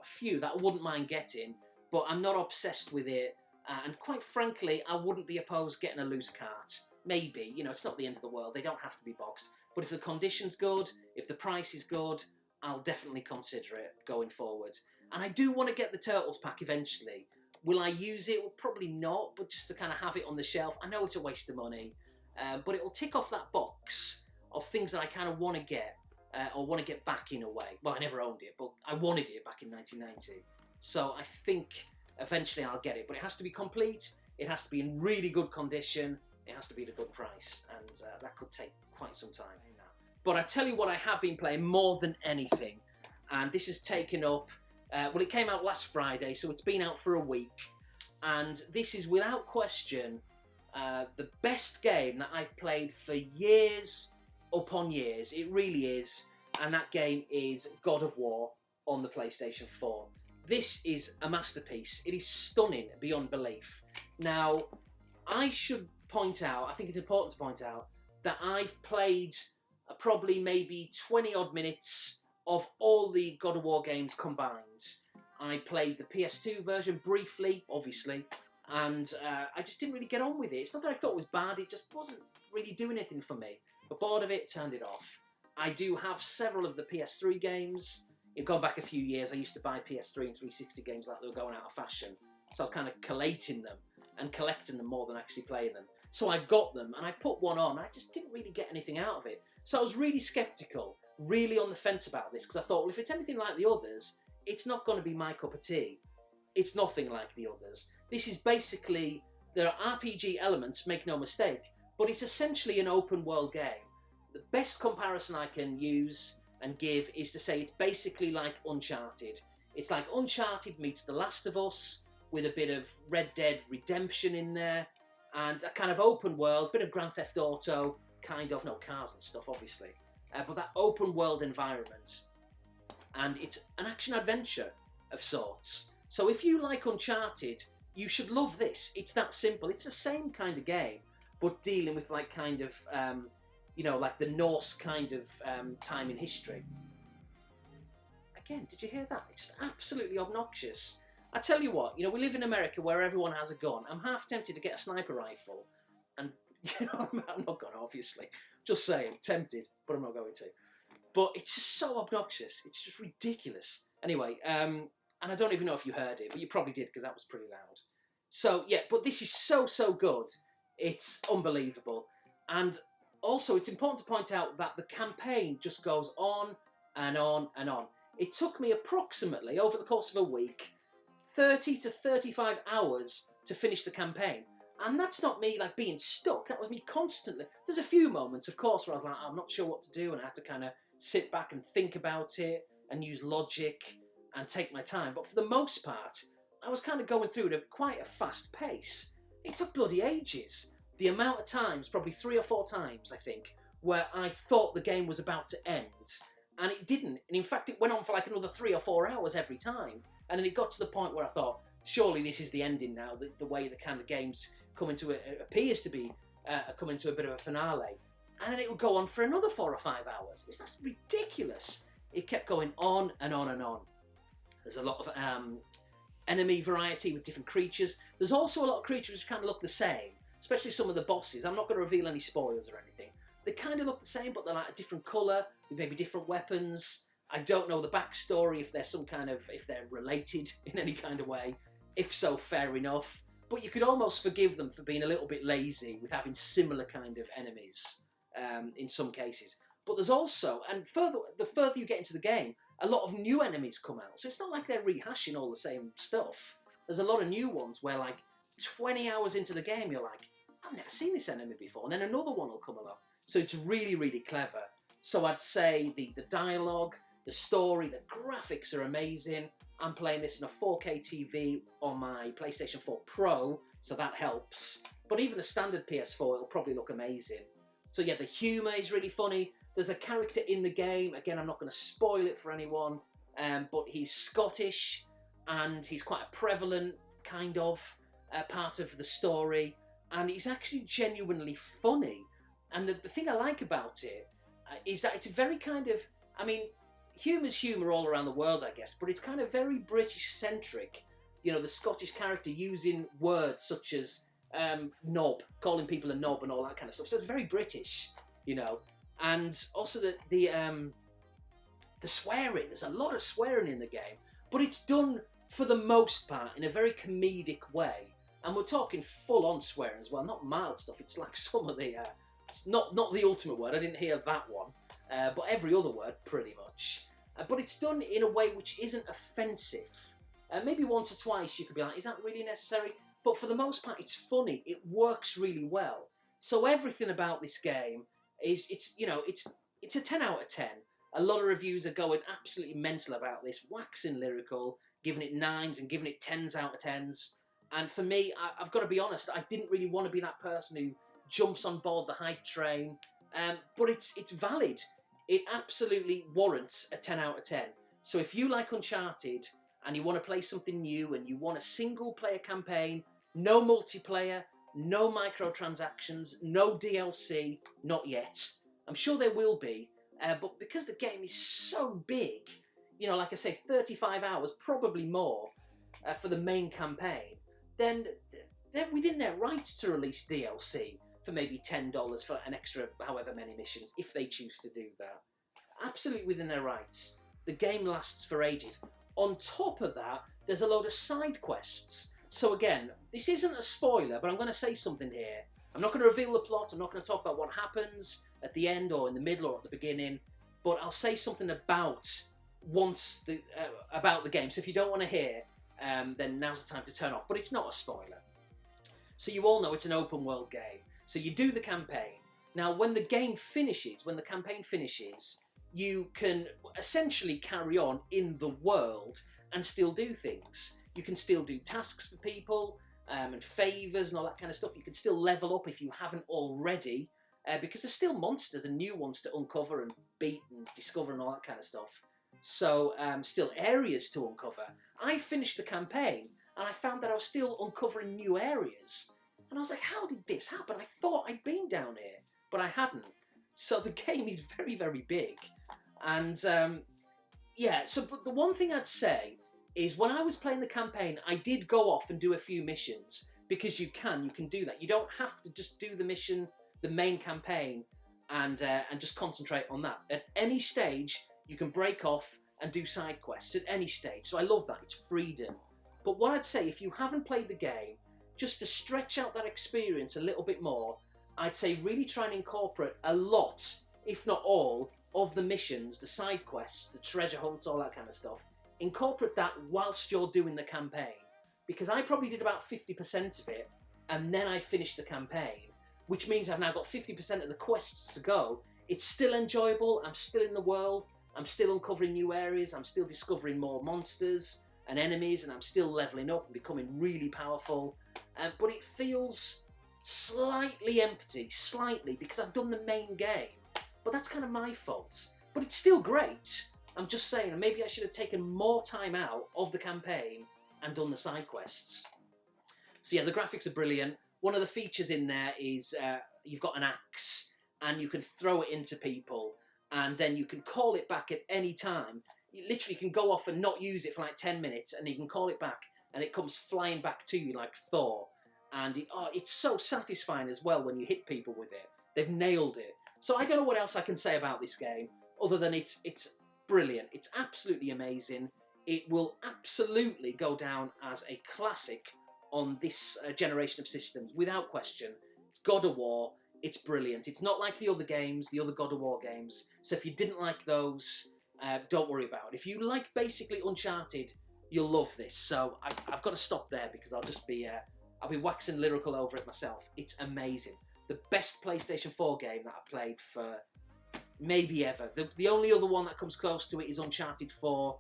few that I wouldn't mind getting, but I'm not obsessed with it. And quite frankly, I wouldn't be opposed getting a loose cart. Maybe, it's not the end of the world. They don't have to be boxed. But if the condition's good, if the price is good, I'll definitely consider it going forward. And I do want to get the Turtles pack eventually. Will I use it? Well, probably not, but just to kind of have it on the shelf. I know it's a waste of money, but it'll tick off that box of things that I kind of want to get, or want to get back in a way. Well, I never owned it, but I wanted it back in 1990. So I think eventually I'll get it, but it has to be complete, it has to be in really good condition, it has to be at a good price, and that could take quite some time. But I tell you what I have been playing more than anything, and this has taken up, well, it came out last Friday, so it's been out for a week, and this is without question the best game that I've played for years upon years. It really is, and that game is God of War on the PlayStation 4. This is a masterpiece. It is stunning beyond belief. Now, I should point out, I think it's important to point out, that I've played probably maybe 20 odd minutes of all the God of War games combined. I played the PS2 version briefly, obviously, and I just didn't really get on with it. It's not that I thought it was bad, it just wasn't really doing anything for me. But bored of it, turned it off. I do have several of the PS3 games. Going back a few years, I used to buy PS3 and 360 games like they were going out of fashion. So I was kind of collating them and collecting them more than actually playing them. So I've got them, and I put one on. I just didn't really get anything out of it. So I was really sceptical, really on the fence about this, because I thought, well, if it's anything like the others, it's not going to be my cup of tea. It's nothing like the others. This is basically, there are RPG elements, make no mistake, but it's essentially an open world game. The best comparison I can use and give is to say it's basically like Uncharted. It's like Uncharted meets The Last of Us with a bit of Red Dead Redemption in there, and a kind of open world, bit of Grand Theft Auto, kind of, no cars and stuff obviously, but that open world environment. And it's an action adventure of sorts. So if you like Uncharted, you should love this. It's that simple. It's the same kind of game, but dealing with like kind of like the Norse kind of time in history. Again, did you hear that? It's just absolutely obnoxious. I tell you what, we live in America where everyone has a gun. I'm half tempted to get a sniper rifle, and I'm not going to, obviously. Just saying, tempted, but I'm not going to. But it's just so obnoxious. It's just ridiculous. Anyway, and I don't even know if you heard it, but you probably did because that was pretty loud. So yeah, but this is so good. It's unbelievable. And also, it's important to point out that the campaign just goes on and on and on. It took me approximately, over the course of a week, 30 to 35 hours to finish the campaign. And that's not me like being stuck, that was me constantly. There's a few moments, of course, where I was like, I'm not sure what to do, and I had to kind of sit back and think about it and use logic and take my time. But for the most part, I was kind of going through it at quite a fast pace. It took bloody ages. The amount of times, probably 3 or 4 times, I think, where I thought the game was about to end, and it didn't. And in fact, it went on for like another 3 or 4 hours every time. And then it got to the point where I thought, surely this is the ending now, the way the kind of games come into it appears to be come into a bit of a finale. And then it would go on for another 4 or 5 hours. That's ridiculous. It kept going on and on and on. There's a lot of enemy variety with different creatures. There's also a lot of creatures which kind of look the same, especially some of the bosses. I'm not going to reveal any spoilers or anything. They kind of look the same, but they're like a different colour, with maybe different weapons. I don't know the backstory, if they're related in any kind of way. If so, fair enough. But you could almost forgive them for being a little bit lazy with having similar kind of enemies in some cases. But there's also, and the further you get into the game, a lot of new enemies come out. So it's not like they're rehashing all the same stuff. There's a lot of new ones where, like, 20 hours into the game, you're like, I've never seen this enemy before. And then another one will come along. So it's really, really clever. So I'd say the dialogue, the story, the graphics are amazing. I'm playing this in a 4K TV on my PlayStation 4 Pro, so that helps. But even a standard PS4, it'll probably look amazing. So yeah, the humour is really funny. There's a character in the game, again, I'm not going to spoil it for anyone, but he's Scottish, and he's quite a prevalent kind of part of the story, and he's actually genuinely funny. And the thing I like about it is that it's very kind of, I mean, humour's humour all around the world, I guess, but it's kind of very British-centric. You know, the Scottish character using words such as knob, calling people a knob and all that kind of stuff. So it's very British, you know. And also the swearing. There's a lot of swearing in the game, but it's done for the most part in a very comedic way. And we're talking full-on swearing as well, not mild stuff. It's like some of the not the ultimate word. I didn't hear that one, but every other word pretty much. But it's done in a way which isn't offensive. Maybe once or twice you could be like, is that really necessary? But for the most part, it's funny. It works really well. So everything about this game is, it's a 10 out of 10. A lot of reviews are going absolutely mental about this, waxing lyrical, giving it 9s and giving it 10s out of 10s. And for me, I've got to be honest, I didn't really want to be that person who jumps on board the hype train. But it's valid. It absolutely warrants a 10 out of 10. So if you like Uncharted and you want to play something new and you want a single player campaign, no multiplayer, no microtransactions, no DLC, not yet. I'm sure there will be, but because the game is so big, you know, like I say, 35 hours, probably more, for the main campaign, then they're within their rights to release DLC for maybe $10 for an extra however many missions, if they choose to do that. Absolutely within their rights. The game lasts for ages. On top of that, there's a load of side quests. So again, this isn't a spoiler, but I'm going to say something here. I'm not going to reveal the plot, I'm not going to talk about what happens at the end or in the middle or at the beginning, but I'll say something about about the game. So if you don't want to hear, then now's the time to turn off. But it's not a spoiler. So you all know it's an open world game. So you do the campaign. Now when the campaign finishes, you can essentially carry on in the world and still do things. You can still do tasks for people and favours and all that kind of stuff. You can still level up if you haven't already, because there's still monsters and new ones to uncover and beat and discover and all that kind of stuff. So still areas to uncover. I finished the campaign and I found that I was still uncovering new areas. And I was like, how did this happen? I thought I'd been down here, but I hadn't. So the game is very, very big. And yeah, so but the one thing I'd say is when I was playing the campaign, I did go off and do a few missions, because you can do that. You don't have to just do the mission, the main campaign, and just concentrate on that. At any stage, you can break off and do side quests at any stage. So I love that, it's freedom. But what I'd say, if you haven't played the game, just to stretch out that experience a little bit more, I'd say really try and incorporate a lot, if not all, of the missions, the side quests, the treasure hunts, all that kind of stuff. Incorporate that whilst you're doing the campaign. Because I probably did about 50% of it, and then I finished the campaign, which means I've now got 50% of the quests to go. It's still enjoyable, I'm still in the world, I'm still uncovering new areas, I'm still discovering more monsters and enemies, and I'm still levelling up and becoming really powerful. But it feels slightly empty, because I've done the main game. But that's kind of my fault. But it's still great. I'm just saying, maybe I should have taken more time out of the campaign and done the side quests. So yeah, the graphics are brilliant. One of the features in there is you've got an axe, and you can throw it into people, and then you can call it back at any time. You literally can go off and not use it for like 10 minutes, and you can call it back, and it comes flying back to you like Thor. And it's so satisfying as well when you hit people with it. They've nailed it. So I don't know what else I can say about this game, other than it's brilliant. It's absolutely amazing. It will absolutely go down as a classic on this generation of systems, without question. It's God of War. It's brilliant. It's not like the other games, the other God of War games. So if you didn't like those, don't worry about it. If you like basically Uncharted, you'll love this. So I've got to stop there because I'll just be I'll be waxing lyrical over it myself. It's amazing. The best PlayStation 4 game that I've played for maybe ever. The only other one that comes close to it is Uncharted 4.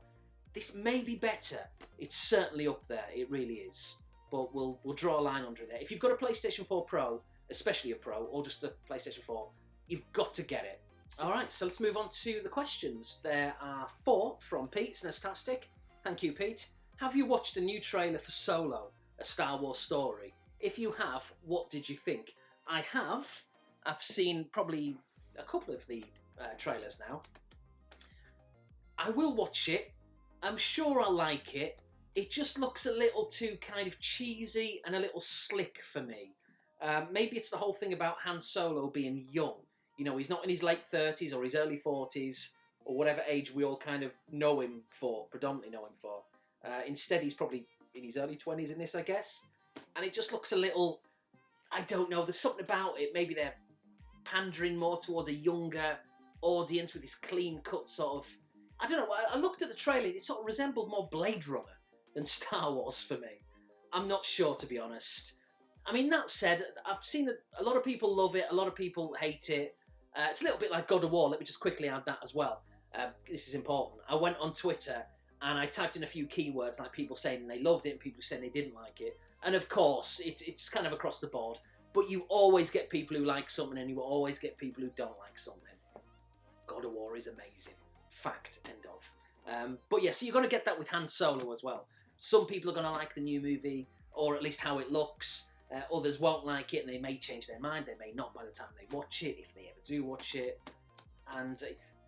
This may be better. It's certainly up there. It really is. But we'll draw a line under it there. If you've got a PlayStation 4 Pro, especially a Pro, or just a PlayStation 4, you've got to get it. Alright, so let's move on to the questions. There are 4 from Pete, Snestastic. Thank you, Pete. Have you watched a new trailer for Solo, a Star Wars story? If you have, what did you think? I have. I've seen probably a couple of the trailers now. I will watch it. I'm sure I'll like it. It just looks a little too kind of cheesy and a little slick for me. Maybe it's the whole thing about Han Solo being young. You know, he's not in his late 30s or his early 40s or whatever age we all kind of know him for, predominantly know him for. Instead, he's probably in his early 20s in this, I guess. And it just looks a little, I don't know, there's something about it. Maybe they're pandering more towards a younger audience with this clean-cut sort of... I don't know, I looked at the trailer, it sort of resembled more Blade Runner than Star Wars for me. I'm not sure, to be honest. I mean, that said, I've seen a lot of people love it, a lot of people hate it. It's a little bit like God of War, let me just quickly add that as well. This is important. I went on Twitter and I typed in a few keywords, like people saying they loved it and people saying they didn't like it. And of course, it's kind of across the board. But you always get people who like something and you always get people who don't like something. God of War is amazing. Fact, end of. But yeah, so you're going to get that with Han Solo as well. Some people are going to like the new movie, or at least how it looks. Others won't like it and they may change their mind. They may not by the time they watch it, if they ever do watch it. And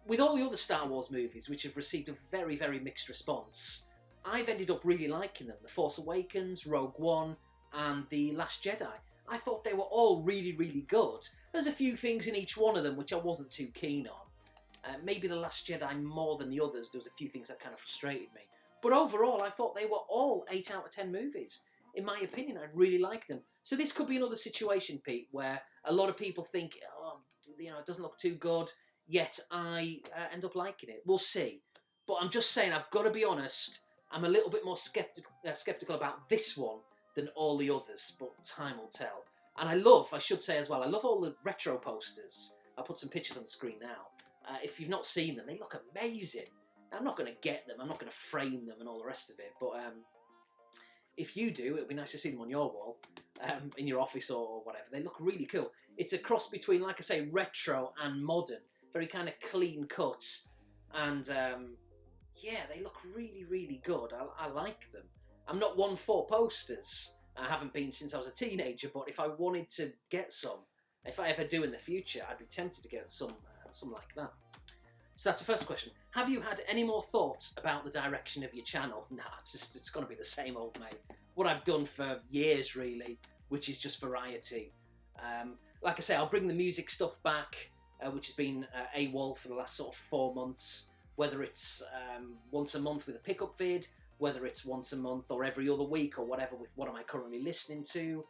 with all the other Star Wars movies, which have received a very, very mixed response, I've ended up really liking them. The Force Awakens, Rogue One, and The Last Jedi. I thought they were all really, really good. There's a few things in each one of them which I wasn't too keen on. Maybe The Last Jedi more than the others. There was a few things that kind of frustrated me. But overall, I thought they were all 8 out of 10 movies. In my opinion, I really liked them. So this could be another situation, Pete, where a lot of people think, oh, you know, it doesn't look too good, yet I end up liking it. We'll see. But I'm just saying, I've got to be honest, I'm a little bit more skeptical about this one than all the others, but time will tell. And I should say as well, I love all the retro posters. I'll put some pictures on the screen now. If you've not seen them, they look amazing. I'm not going to get them, I'm not going to frame them and all the rest of it, but if you do, it'd be nice to see them on your wall, in your office or whatever. They look really cool. It's a cross between, like I say, retro and modern. Very kind of clean cuts. And, yeah, they look really, really good. I like them. I'm not one for posters. I haven't been since I was a teenager, but if I wanted to get some, if I ever do in the future, I'd be tempted to get some like that. So that's the first question. Have you had any more thoughts about the direction of your channel? Nah, it's going to be the same old, mate. What I've done for years, really, which is just variety. Like I say, I'll bring the music stuff back, which has been AWOL for the last sort of 4 months. Whether it's once a month with a pickup vid, whether it's once a month or every other week or whatever with what am I currently listening to.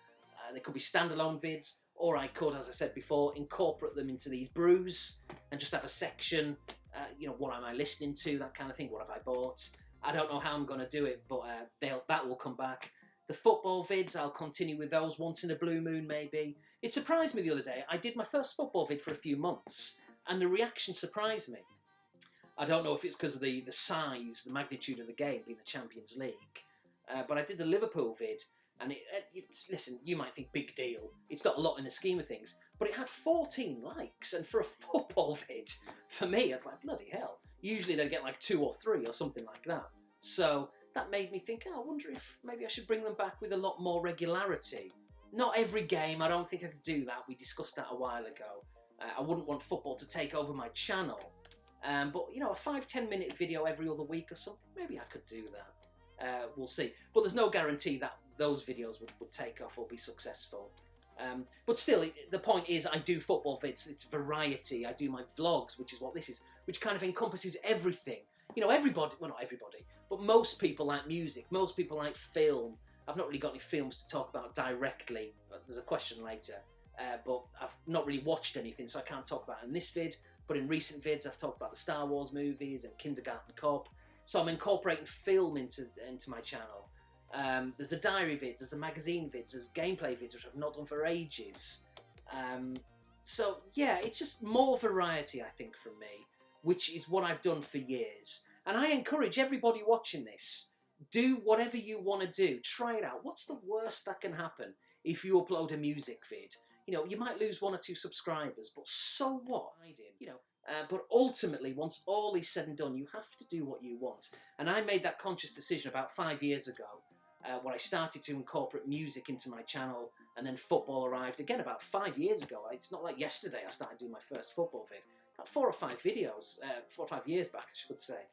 There could be standalone vids, or I could, as I said before, incorporate them into these brews and just have a section, you know, what am I listening to, that kind of thing, what have I bought. I don't know how I'm going to do it, but that will come back. The football vids, I'll continue with those once in a blue moon, maybe. It surprised me the other day. I did my first football vid for a few months, and the reaction surprised me. I don't know if it's because of the size, the magnitude of the game being the Champions League, but I did the Liverpool vid, and listen, you might think big deal. It's not a lot in the scheme of things, but it had 14 likes, and for a football vid, for me, it's like, bloody hell. Usually they'd get like 2 or 3 or something like that. So that made me think, I wonder if maybe I should bring them back with a lot more regularity. Not every game, I don't think I could do that. We discussed that a while ago. I wouldn't want football to take over my channel. But, you know, a 5-10 minute video every other week or something, maybe I could do that. We'll see. But there's no guarantee that those videos would take off or be successful. But still, the point is I do football vids. It's variety. I do my vlogs, which is what this is, which kind of encompasses everything. You know, everybody, well, not everybody, but most people like music. Most people like film. I've not really got any films to talk about directly. There's a question later. But I've not really watched anything, so I can't talk about it in this vid. But in recent vids, I've talked about the Star Wars movies and Kindergarten Cop. So I'm incorporating film into my channel. There's the diary vids, there's the magazine vids, there's gameplay vids, which I've not done for ages. So yeah, it's just more variety, I think, from me, which is what I've done for years. And I encourage everybody watching this, do whatever you want to do. Try it out. What's the worst that can happen if you upload a music vid? You know, you might lose 1 or 2 subscribers, but so what? I did, you know. But ultimately, once all is said and done, you have to do what you want. And I made that conscious decision about 5 years ago, when I started to incorporate music into my channel, and then football arrived again about 5 years ago. It's not like yesterday I started doing my first football vid. About 4 or 5 videos, 4 or 5 years back, I should say.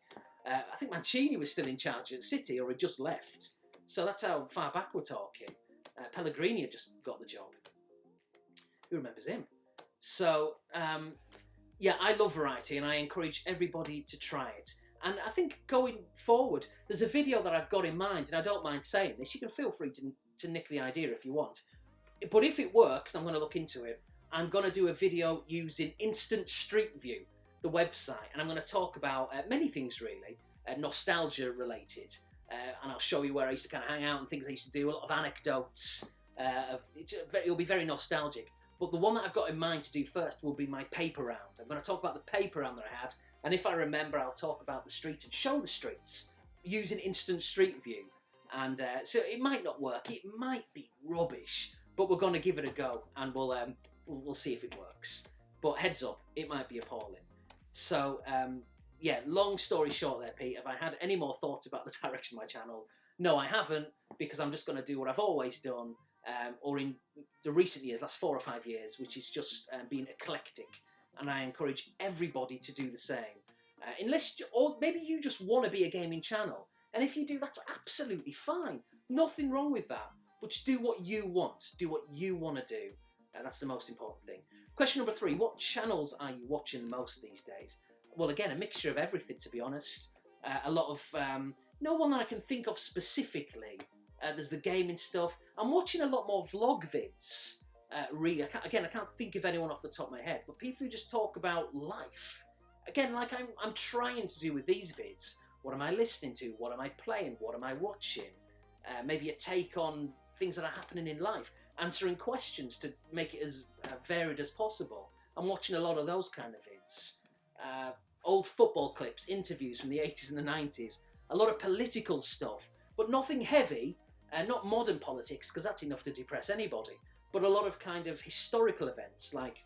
I think Mancini was still in charge at City, or had just left. So that's how far back we're talking. Pellegrini had just got the job. Who remembers him? So, yeah, I love variety, and I encourage everybody to try it. And I think going forward, there's a video that I've got in mind, and I don't mind saying this. You can feel free to nick the idea if you want. But if it works, I'm going to look into it. I'm going to do a video using Instant Street View, the website, and I'm going to talk about many things, really, nostalgia related. And I'll show you where I used to kind of hang out and things I used to do, a lot of anecdotes. It'll be very nostalgic. But the one that I've got in mind to do first will be my paper round. I'm going to talk about the paper round that I had. And if I remember, I'll talk about the street and show the streets using Instant Street View. And so it might not work. It might be rubbish. But we're going to give it a go. And we'll see if it works. But heads up, it might be appalling. So, yeah, long story short there, Pete. Have I had any more thoughts about the direction of my channel? No, I haven't. Because I'm just going to do what I've always done. Or in the recent years, last 4 or 5 years, which is just being eclectic. And I encourage everybody to do the same. Or maybe you just want to be a gaming channel. And if you do, that's absolutely fine. Nothing wrong with that. But just do what you want. Do what you want to do. That's the most important thing. Question number 3. What channels are you watching the most these days? Well, again, a mixture of everything, to be honest. A lot of... no one that I can think of specifically. There's the gaming stuff. I'm watching a lot more vlog vids. Really, I can't think of anyone off the top of my head, but people who just talk about life. Again, like I'm trying to do with these vids. What am I listening to? What am I playing? What am I watching? Maybe a take on things that are happening in life. Answering questions to make it as varied as possible. I'm watching a lot of those kind of vids. Old football clips, interviews from the 80s and the 90s. A lot of political stuff, but nothing heavy. Not modern politics, because that's enough to depress anybody. But a lot of kind of historical events, like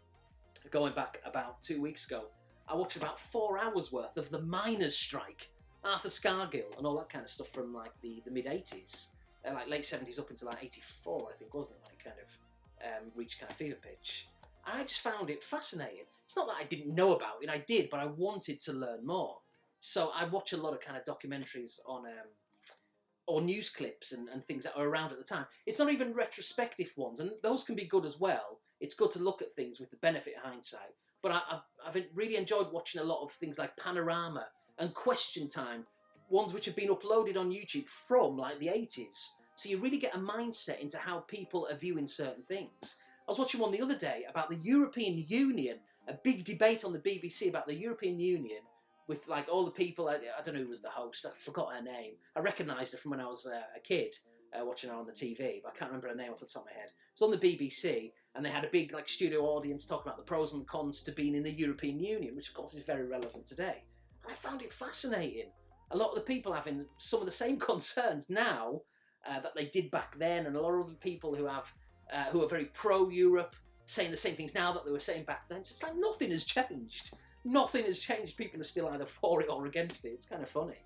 going back about 2 weeks ago, I watched about 4 hours worth of the miners' strike, Arthur Scargill, and all that kind of stuff from like the mid-80s, like late 70s up into like 84, I think, wasn't it, when it kind of reached kind of fever pitch. And I just found it fascinating. It's not that I didn't know about it, I did, but I wanted to learn more. So I watch a lot of kind of documentaries on... or news clips and things that are around at the time. It's not even retrospective ones, and those can be good as well. It's good to look at things with the benefit of hindsight. But I've really enjoyed watching a lot of things like Panorama and Question Time, ones which have been uploaded on YouTube from like the 80s. So you really get a mindset into how people are viewing certain things. I was watching one the other day about the European Union, a big debate on the BBC about the European Union with like all the people, I don't know who was the host, I forgot her name. I recognised her from when I was a kid, watching her on the TV, but I can't remember her name off the top of my head. It was on the BBC, and they had a big like studio audience talking about the pros and cons to being in the European Union, which of course is very relevant today. And I found it fascinating. A lot of the people having some of the same concerns now that they did back then, and a lot of the people who are very pro-Europe saying the same things now that they were saying back then. So it's like nothing has changed. Nothing has changed. People are still either for it or against it. It's kind of funny.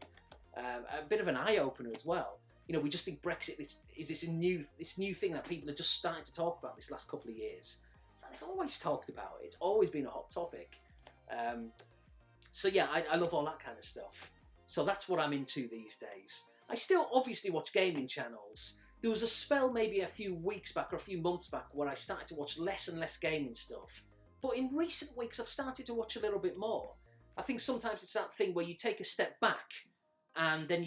A bit of an eye-opener as well. You know, we just think Brexit is this new thing that people are just starting to talk about this last couple of years. It's like they've always talked about it. It's always been a hot topic. So yeah, I love all that kind of stuff. So that's what I'm into these days. I still obviously watch gaming channels. There was a spell maybe a few weeks back or a few months back where I started to watch less and less gaming stuff. But in recent weeks, I've started to watch a little bit more. I think sometimes it's that thing where you take a step back and then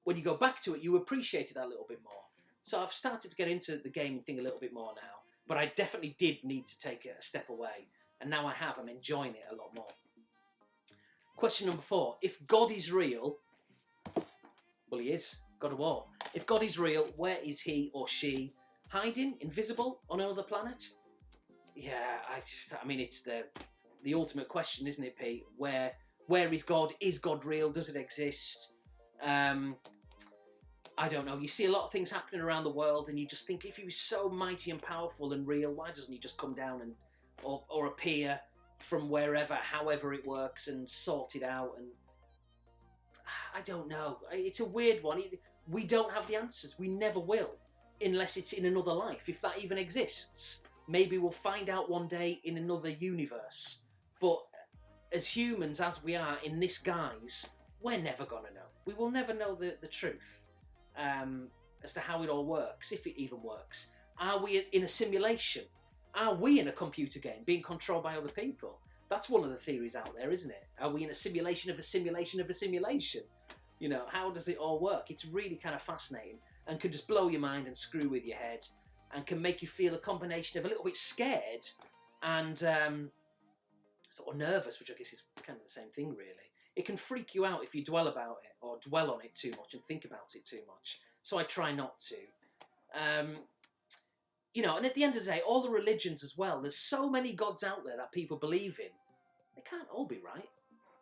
when you go back to it, you appreciate it a little bit more. So I've started to get into the gaming thing a little bit more now. But I definitely did need to take a step away. And now I have. I'm enjoying it a lot more. Question number 4. If God is real... Well, he is. God of War. If God is real, where is he or she? Hiding? Invisible? On another planet? Yeah, I mean, it's the ultimate question, isn't it, Pete? Where is God? Is God real? Does it exist? I don't know. You see a lot of things happening around the world, and you just think, if he was so mighty and powerful and real, why doesn't he just come down and or appear from wherever, however it works, and sort it out? And I don't know. It's a weird one. We don't have the answers. We never will, unless it's in another life, if that even exists. Maybe we'll find out one day in another universe. But as humans, as we are in this guise, we're never going to know. We will never know the truth as to how it all works, if it even works. Are we in a simulation? Are we in a computer game being controlled by other people? That's one of the theories out there, isn't it? Are we in a simulation of a simulation of a simulation? You know, how does it all work? It's really kind of fascinating and can just blow your mind and screw with your head and can make you feel a combination of a little bit scared and sort of nervous, which I guess is kind of the same thing, really. It can freak you out if you dwell about it or dwell on it too much and think about it too much. So I try not to. You know, and at the end of the day, all the religions as well, there's so many gods out there that people believe in. They can't all be right.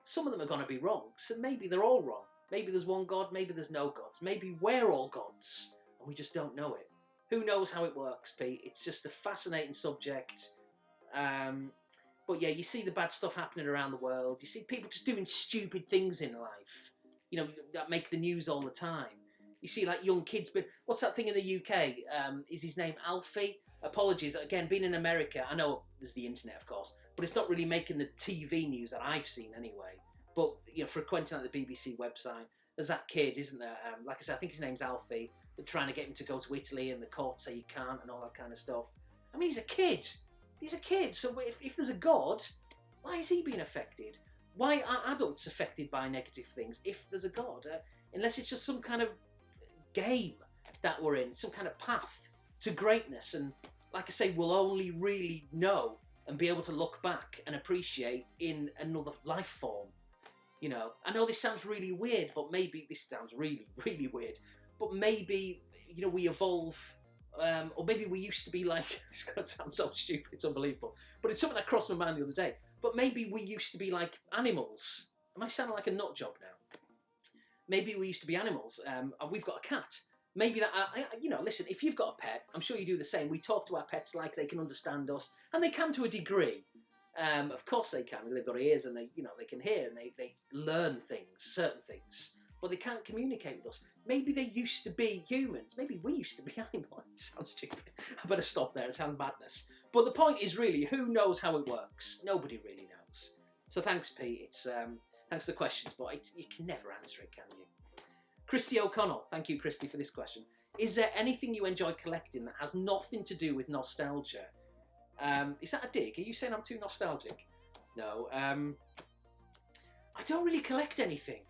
Some of them are going to be wrong. So maybe they're all wrong. Maybe there's one God, maybe there's no gods. Maybe we're all gods and we just don't know it. Who knows how it works, Pete? It's just a fascinating subject. But yeah, you see the bad stuff happening around the world. You see people just doing stupid things in life, you know, that make the news all the time. You see like young kids, but what's that thing in the UK? Is his name Alfie? Apologies, again, being in America, I know there's the internet, of course, but it's not really making the TV news that I've seen anyway. But, you know, frequenting like the BBC website, there's that kid, isn't there? Like I said, I think his name's Alfie. They're trying to get him to go to Italy and the courts say he can't and all that kind of stuff. I mean, he's a kid. He's a kid. So if there's a God, why is he being affected? Why are adults affected by negative things if there's a God? Unless it's just some kind of game that we're in, some kind of path to greatness. And like I say, we'll only really know and be able to look back and appreciate in another life form. You know, I know this sounds really weird, but maybe this sounds really, really weird. But maybe, you know, we evolve, or maybe we used to be like, it's going to sound so stupid, it's unbelievable. But it's something that crossed my mind the other day. But maybe we used to be like animals. Am I sounding like a nut job now? Maybe we used to be animals, and we've got a cat. Maybe that, you know, listen, if you've got a pet, I'm sure you do the same. We talk to our pets like they can understand us, and they can to a degree. Of course they can. They've got ears and they, you know, they can hear and they learn things, certain things, but they can't communicate with us. Maybe they used to be humans. Maybe we used to be animals. It sounds stupid. I better stop there. It sounds madness. But the point is really, who knows how it works? Nobody really knows. So thanks, Pete. It's thanks for the questions, but you can never answer it, can you? Christy O'Connell. Thank you, Christy, for this question. Is there anything you enjoy collecting that has nothing to do with nostalgia? Is that a dig? Are you saying I'm too nostalgic? No. I don't really collect anything.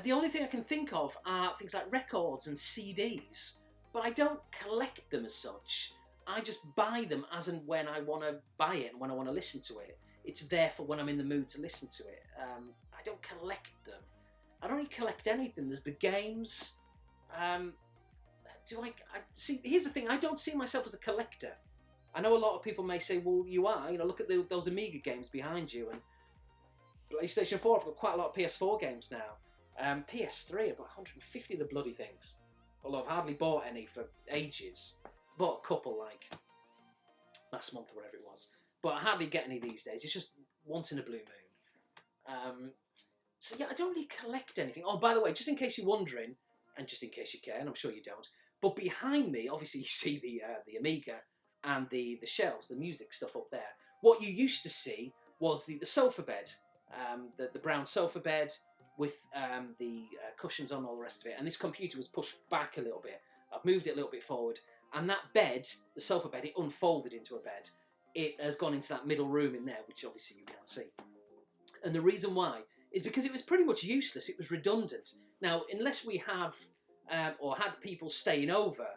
The only thing I can think of are things like records and CDs, but I don't collect them as such. I just buy them as and when I want to buy it and when I want to listen to it. It's there for when I'm in the mood to listen to it. I don't collect them. I don't really collect anything. There's the games. See? Here's the thing. I don't see myself as a collector. I know a lot of people may say, "Well, you are." Look at those Amiga games behind you, and PlayStation 4. I've got quite a lot of PS4 games now. PS3. I've got 150 of the bloody things. Although I've hardly bought any for ages. Bought a couple like last month or whatever it was. But I hardly get any these days. It's just once in a blue moon. So yeah, I don't really collect anything. Oh, by the way, just in case you're wondering, and just in case you care, and I'm sure you don't, but behind me, obviously you see the Amiga and the shelves, the music stuff up there. What you used to see was the sofa bed, the brown sofa bed with the cushions on, all the rest of it. And this computer was pushed back a little bit. I've moved it a little bit forward. And that bed, the sofa bed, it unfolded into a bed. It has gone into that middle room in there, which obviously you can't see. And the reason why is because it was pretty much useless. It was redundant. Now, unless we have or had people staying over,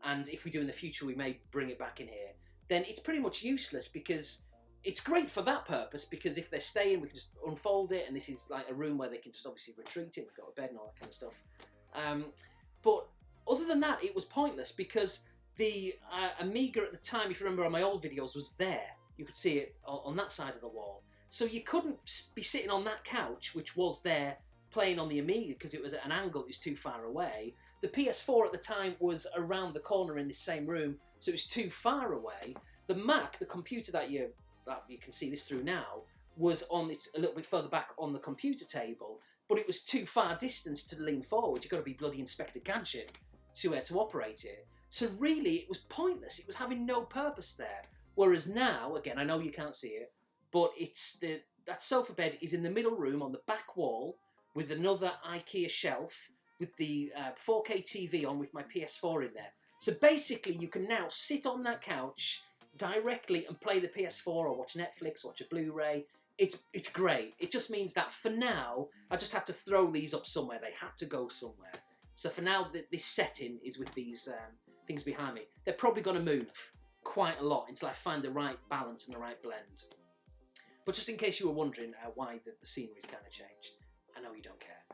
and if we do in the future, we may bring it back in here, then it's pretty much useless because it's great for that purpose, because if they're staying, we can just unfold it, and this is like a room where they can just obviously retreat in, we've got a bed and all that kind of stuff. But other than that, it was pointless because the Amiga at the time, if you remember on my old videos, was there. You could see it on that side of the wall. So you couldn't be sitting on that couch, which was there, playing on the Amiga because it was at an angle that was too far away. The PS4 at the time was around the corner in this same room, so it was too far away. The Mac, the computer that you can see this through now, was on it's a little bit further back on the computer table, but it was too far distance to lean forward. You've got to be bloody Inspector Gadget to operate it. So really, it was pointless. It was having no purpose there. Whereas now, again, I know you can't see it, but it's that sofa bed is in the middle room on the back wall with another IKEA shelf with the 4K TV on with my PS4 in there. So basically, you can now sit on that couch directly and play the PS4 or watch Netflix, watch a Blu-ray. It's great. It just means that for now, I just had to throw these up somewhere. They had to go somewhere. So for now, this setting is with these things behind me. They're probably going to move quite a lot until I find the right balance and the right blend. But just in case you were wondering why the scenery's kind of changed, I know you don't care.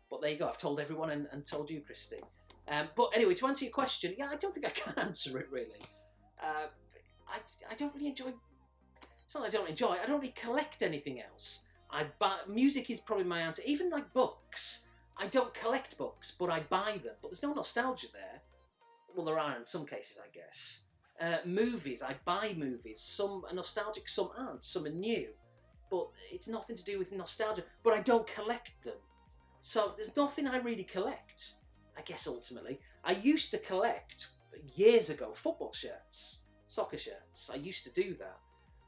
But there you go. I've told everyone and told you, Christy. But anyway, to answer your question, yeah, I don't think I can answer it really. I don't really enjoy. It's not that I don't enjoy. I don't really collect anything else. Music is probably my answer. Even like books. I don't collect books, but I buy them. But there's no nostalgia there. Well, there are in some cases, I guess. Movies. I buy movies. Some are nostalgic, some aren't. Some are new. But it's nothing to do with nostalgia. But I don't collect them. So there's nothing I really collect, I guess, ultimately. I used to collect, years ago, football shirts, soccer shirts. I used to do that.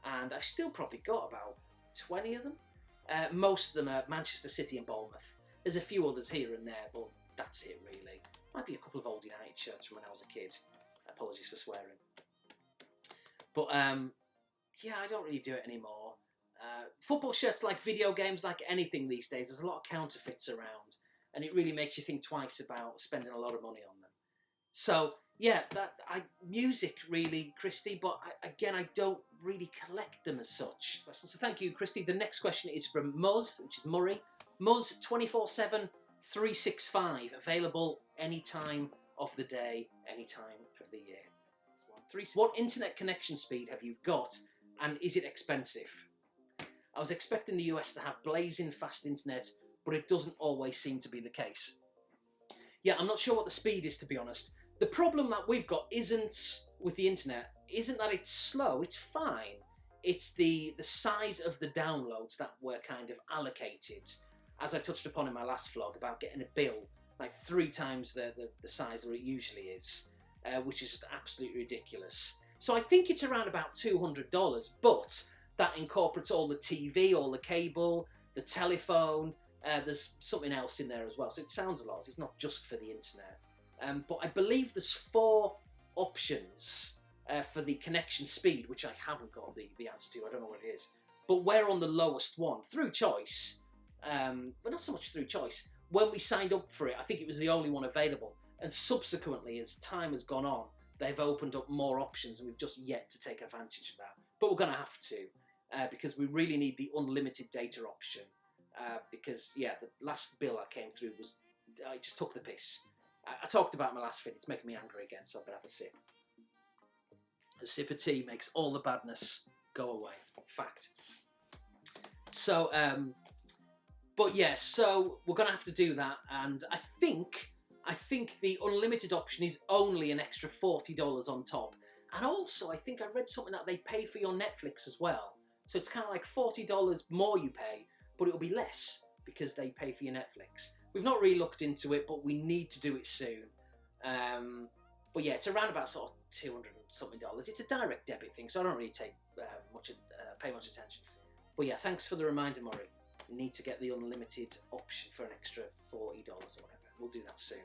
And I've still probably got about 20 of them. Most of them are Manchester City and Bournemouth. There's a few others here and there, but that's it really. Might be a couple of old United shirts from when I was a kid. Apologies for swearing. But yeah, I don't really do it anymore. Football shirts, like video games, like anything these days, there's a lot of counterfeits around, and it really makes you think twice about spending a lot of money on them. So yeah, music really, Christy, but again, I don't really collect them as such. So thank you, Christy. The next question is from Muzz, which is Murray. Muzz 24/7 365, available any time of the day, any time of the year. What internet connection speed have you got, and is it expensive? I was expecting the US to have blazing fast internet, but it doesn't always seem to be the case. Yeah, I'm not sure what the speed is, to be honest. The problem that we've got isn't with the internet, isn't that it's slow, it's fine. It's the size of the downloads that were kind of allocated, as I touched upon in my last vlog, about getting a bill like 3 times the size that it usually is, which is just absolutely ridiculous. So I think it's around about $200, but that incorporates all the TV, all the cable, the telephone, there's something else in there as well. So it sounds a lot, it's not just for the internet. But I believe there's 4 options for the connection speed, which I haven't got the answer to, I don't know what it is. But we're on the lowest one, through choice, but not so much through choice. When we signed up for it, I think it was the only one available. And subsequently, as time has gone on, they've opened up more options, and we've just yet to take advantage of that. But we're going to have to, because we really need the unlimited data option. Because, yeah, the last bill I came through was, I just took the piss. I talked about my last vid, it's making me angry again, so I'm going to have a sip. A sip of tea makes all the badness go away. Fact. So, but yeah, so we're going to have to do that, and I think the unlimited option is only an extra $40 on top. And also, I think I read something that they pay for your Netflix as well. So it's kind of like $40 more you pay, but it'll be less because they pay for your Netflix. We've not really looked into it, but we need to do it soon. But yeah, it's around about sort of $200 and something. It's a direct debit thing, so I don't really pay much attention. But yeah, thanks for the reminder, Murray. We need to get the unlimited option for an extra $40 or whatever. We'll do that soon.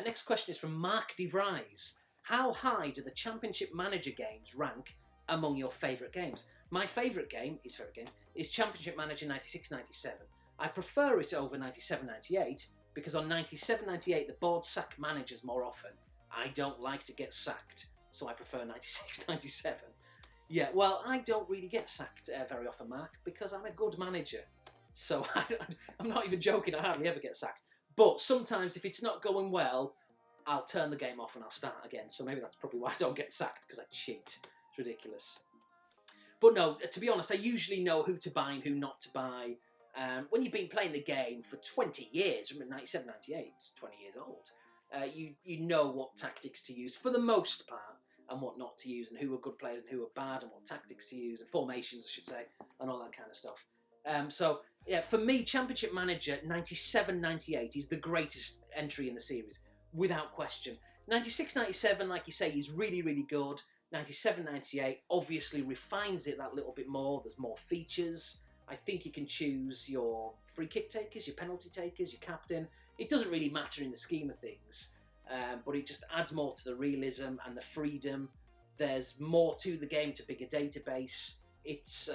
Next question is from Mark DeVries. How high do the Championship Manager games rank among your favourite games? My favourite game is Championship Manager 96-97. I prefer it over 97-98 because on 97-98 the board sack managers more often. I don't like to get sacked, so I prefer 96-97. Yeah, well, I don't really get sacked very often, Mark, because I'm a good manager. So I'm not even joking, I hardly ever get sacked. But sometimes if it's not going well, I'll turn the game off and I'll start again. So maybe that's probably why I don't get sacked, because I cheat. It's ridiculous. But no, to be honest, I usually know who to buy and who not to buy. When you've been playing the game for 20 years, remember 97-98, 20 years old, you know what tactics to use for the most part and what not to use, and who are good players and who are bad, and what tactics to use, and formations, I should say, and all that kind of stuff. So, yeah, for me, Championship Manager 97-98 is the greatest entry in the series, without question. 96-97, like you say, is really, really good. 97-98 obviously refines it that little bit more. There's more features. I think you can choose your free kick takers, your penalty takers, your captain. It doesn't really matter in the scheme of things, but it just adds more to the realism and the freedom. There's more to the game, it's a bigger database. It's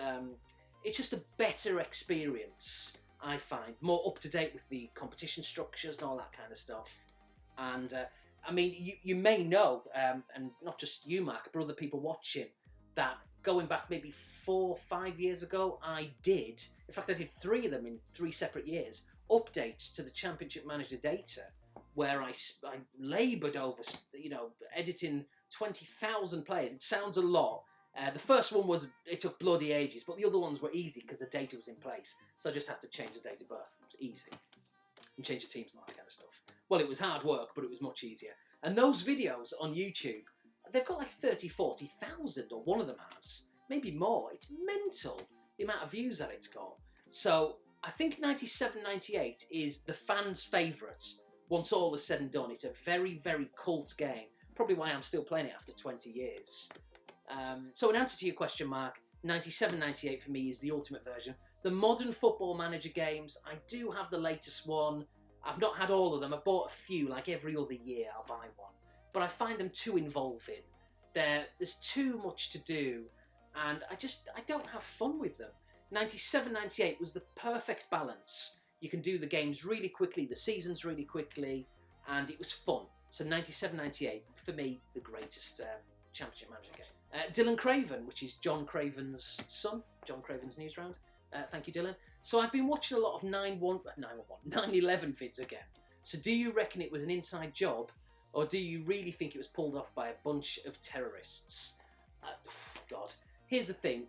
just a better experience, I find. More up-to-date with the competition structures and all that kind of stuff. And, I mean, you may know, and not just you, Mark, but other people watching, that going back maybe 4 or 5 years ago, I did 3 of them in 3 separate years, updates to the Championship Manager data, where I laboured over, editing 20,000 players. It sounds a lot. The first one it took bloody ages, but the other ones were easy because the data was in place. So I just had to change the date of birth. It was easy. And change the teams and all that kind of stuff. Well, it was hard work, but it was much easier. And those videos on YouTube, they've got like 30, 40,000, or one of them has. Maybe more. It's mental, the amount of views that it's got. So I think 97-98 is the fans' favourite. Once all is said and done, it's a very, very cult game. Probably why I'm still playing it after 20 years. So in answer to your question, Mark, 97-98 for me is the ultimate version. The modern Football Manager games, I do have the latest one. I've not had all of them. I've bought a few, like every other year I'll buy one. But I find them too involving. There's too much to do, and I don't have fun with them. 97-98 was the perfect balance. You can do the games really quickly, the seasons really quickly, and it was fun. So 97-98, for me, the greatest Championship Manager game. Dylan Craven, which is John Craven's son, John Craven's news round. Thank you, Dylan. So I've been watching a lot of 9/11 vids again. So do you reckon it was an inside job, or do you really think it was pulled off by a bunch of terrorists? God. Here's the thing.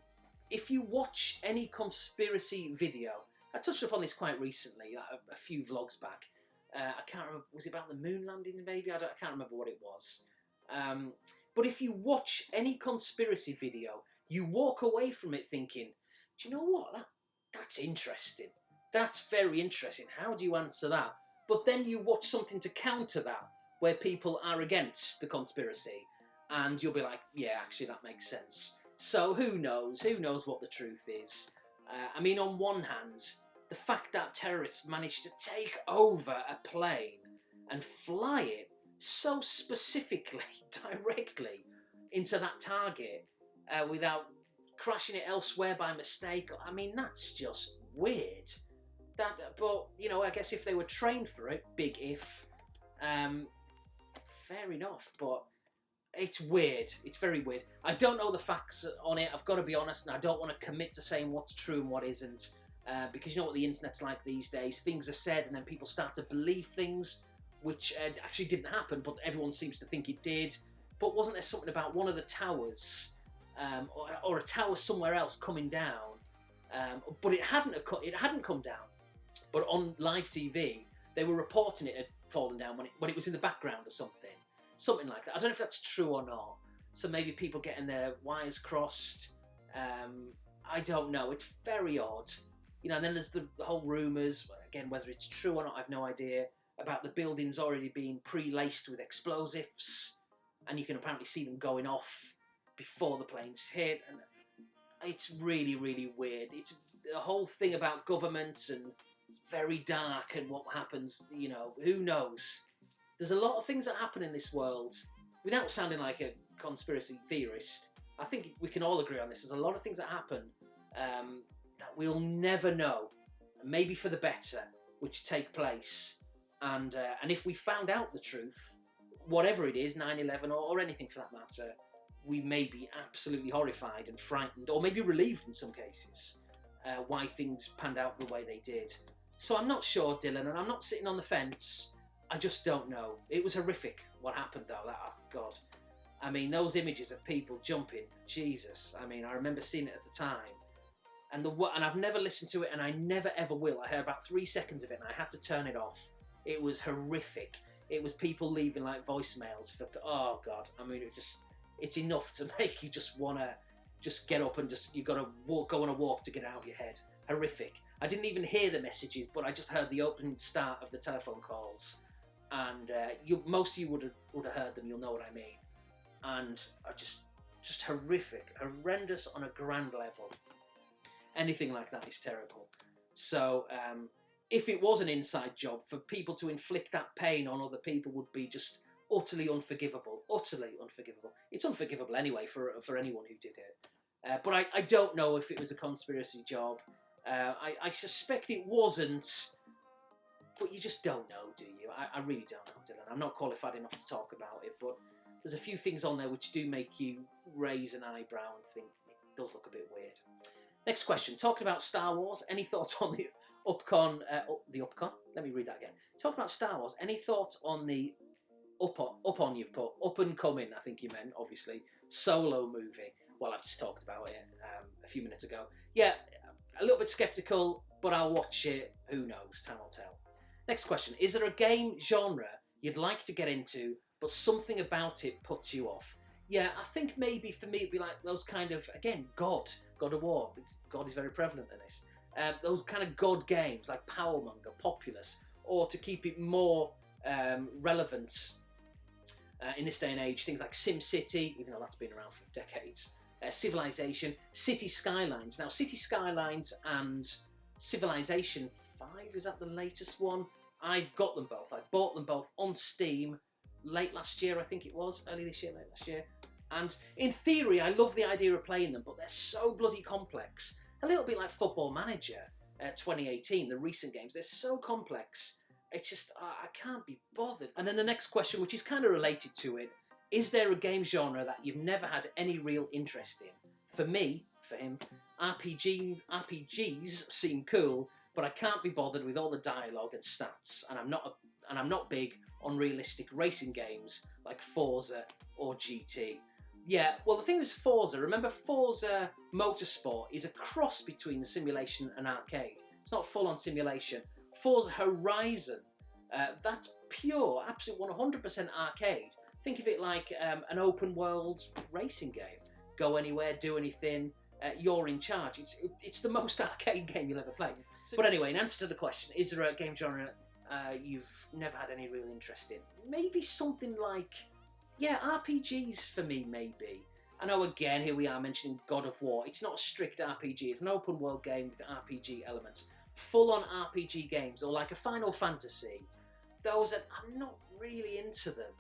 If you watch any conspiracy video, I touched upon this quite recently, a few vlogs back. I can't remember, was it about the moon landing maybe? I can't remember what it was. But if you watch any conspiracy video, you walk away from it thinking, do you know what? That's interesting. That's very interesting. How do you answer that? But then you watch something to counter that, where people are against the conspiracy, and you'll be like, yeah, actually that makes sense. So who knows? Who knows what the truth is? I mean, on one hand, the fact that terrorists managed to take over a plane and fly it so specifically, directly into that target without crashing it elsewhere by mistake, I mean, that's just weird. But, I guess if they were trained for it, big if, fair enough. But It's weird. It's very weird. I don't know the facts on it. I've got to be honest, and I don't want to commit to saying what's true and what isn't, because you know what the internet's like these days. Things are said, and then people start to believe things which actually didn't happen, but everyone seems to think it did. But wasn't there something about one of the towers, or a tower somewhere else coming down? But it hadn't come down. But on live TV, they were reporting it had fallen down when it was in the background or something like that. I don't know if that's true or not. So maybe people getting their wires crossed. I don't know. It's very odd. You know, and then there's the whole rumours, again, whether it's true or not, I've no idea, about the buildings already being pre-laced with explosives, and you can apparently see them going off before the planes hit, and it's really, really weird. It's the whole thing about governments, and it's very dark, and what happens, you know, who knows? There's a lot of things that happen in this world, without sounding like a conspiracy theorist. I think we can all agree on this. There's a lot of things that happen that we'll never know, maybe for the better, which take place. And if we found out the truth, whatever it is, 9/11 or anything for that matter, we may be absolutely horrified and frightened, or maybe relieved in some cases, why things panned out the way they did. So I'm not sure, Dylan, and I'm not sitting on the fence. I just don't know. It was horrific what happened, though. Oh, God. I mean, those images of people jumping, Jesus. I mean, I remember seeing it at the time. And I've never listened to it, and I never ever will. I heard about 3 seconds of it, and I had to turn it off. It was horrific. It was people leaving like voicemails for, oh God. I mean, it's enough to make you just want to just get up and you've got to go on a walk to get out of your head. Horrific. I didn't even hear the messages, but I just heard the opening start of the telephone calls. And most of you would have heard them, you'll know what I mean. And just horrific, horrendous on a grand level. Anything like that is terrible. So, if it was an inside job, for people to inflict that pain on other people would be just utterly unforgivable. Utterly unforgivable. It's unforgivable anyway for anyone who did it. But I don't know if it was a conspiracy job. I suspect it wasn't, but you just don't know, do you? I really don't know, Dylan. I'm not qualified enough to talk about it, but there's a few things on there which do make you raise an eyebrow and think it does look a bit weird. Next question. Talking about Star Wars, any thoughts on the Upcon? Let me read that again. Talking about Star Wars, any thoughts on the up and coming, I think you meant, obviously, Solo movie? Well, I've just talked about it a few minutes ago. Yeah, a little bit sceptical, but I'll watch it. Who knows? Time will tell. Next question. Is there a game genre you'd like to get into, but something about it puts you off? Yeah, I think maybe for me it'd be like those kind of, again, God of War. God is very prevalent in this. Those kind of God games like Powermonger, Populous, or to keep it more relevant in this day and age, things like SimCity, even though that's been around for decades, Civilization, City Skylines. Now, City Skylines and Civilization 5, is that the latest one? I've got them both. I bought them both on Steam late last year, I think it was. Early this year, late last year. And in theory, I love the idea of playing them, but they're so bloody complex. A little bit like Football Manager 2018, the recent games. They're so complex. It's just, I can't be bothered. And then the next question, which is kind of related to it, is there a game genre that you've never had any real interest in? For me, for him, RPGs seem cool, but I can't be bothered with all the dialogue and stats. And I'm not big on realistic racing games like Forza or GT. Yeah, well, the thing is Forza, remember Forza Motorsport is a cross between the simulation and arcade. It's not full-on simulation. Forza Horizon, that's pure, absolute 100% arcade. Think of it like an open-world racing game. Go anywhere, do anything, you're in charge. It's the most arcade game you'll ever play. But anyway, in answer to the question, is there a game genre you've never had any real interest in? Maybe something like, yeah, RPGs for me, maybe. I know, again, here we are mentioning God of War. It's not a strict RPG. It's an open world game with RPG elements. Full-on RPG games, or like a Final Fantasy. Those are, I'm not really into them.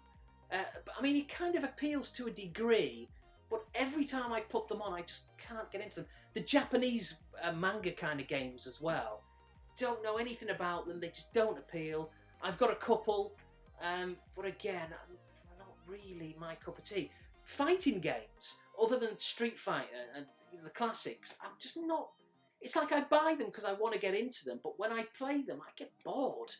But I mean, it kind of appeals to a degree, but every time I put them on, I just can't get into them. The Japanese manga kind of games as well. Don't know anything about them. They just don't appeal. I've got a couple, but again, I'm not really my cup of tea. Fighting games, other than Street Fighter and the classics, I'm just not... It's like I buy them because I want to get into them, but when I play them, I get bored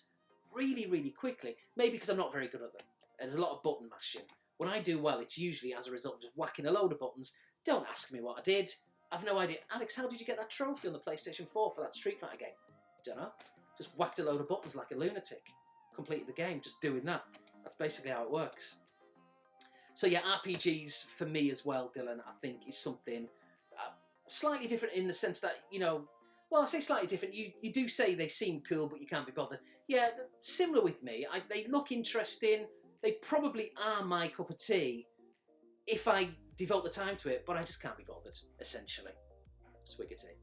really, really quickly. Maybe because I'm not very good at them. There's a lot of button mashing. When I do well, it's usually as a result of just whacking a load of buttons. Don't ask me what I did. I've no idea. Alex, how did you get that trophy on the PlayStation 4 for that Street Fighter game? Don't know. Just whacked a load of buttons like a lunatic. Completed the game just doing that. That's basically how it works. So yeah, RPGs for me as well, Dylan, I think is something slightly different in the sense that, you know, well, I say slightly different. You do say they seem cool, but you can't be bothered. Yeah, similar with me. They look interesting. They probably are my cup of tea if I devote the time to it, but I just can't be bothered, essentially. Swig of tea.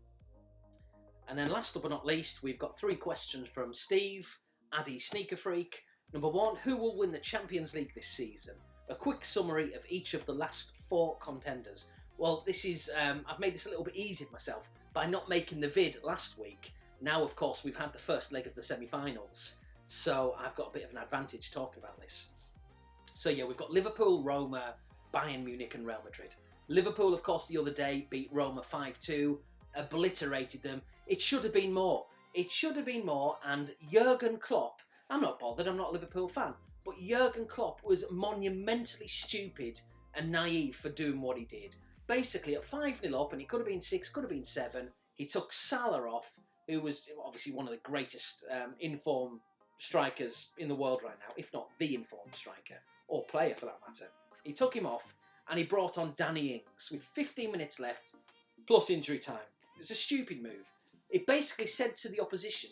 And then last but not least, we've got 3 questions from Steve, Addy Sneaker Freak. Number 1, who will win the Champions League this season? A quick summary of each of the last 4 contenders. Well, this is, I've made this a little bit easy for myself by not making the vid last week. Now, of course, we've had the first leg of the semi-finals, so I've got a bit of an advantage talking about this. So yeah, we've got Liverpool, Roma, Bayern Munich and Real Madrid. Liverpool, of course, the other day beat Roma 5-2, obliterated them. It should have been more. It should have been more, and Jurgen Klopp, I'm not bothered, I'm not a Liverpool fan, but Jurgen Klopp was monumentally stupid and naive for doing what he did. Basically, at 5-0 up, and it could have been 6, could have been 7, he took Salah off, who was obviously one of the greatest informed strikers in the world right now, if not the informed striker, or player for that matter. He took him off, and he brought on Danny Ings with 15 minutes left, plus injury time. It's a stupid move. It basically said to the opposition,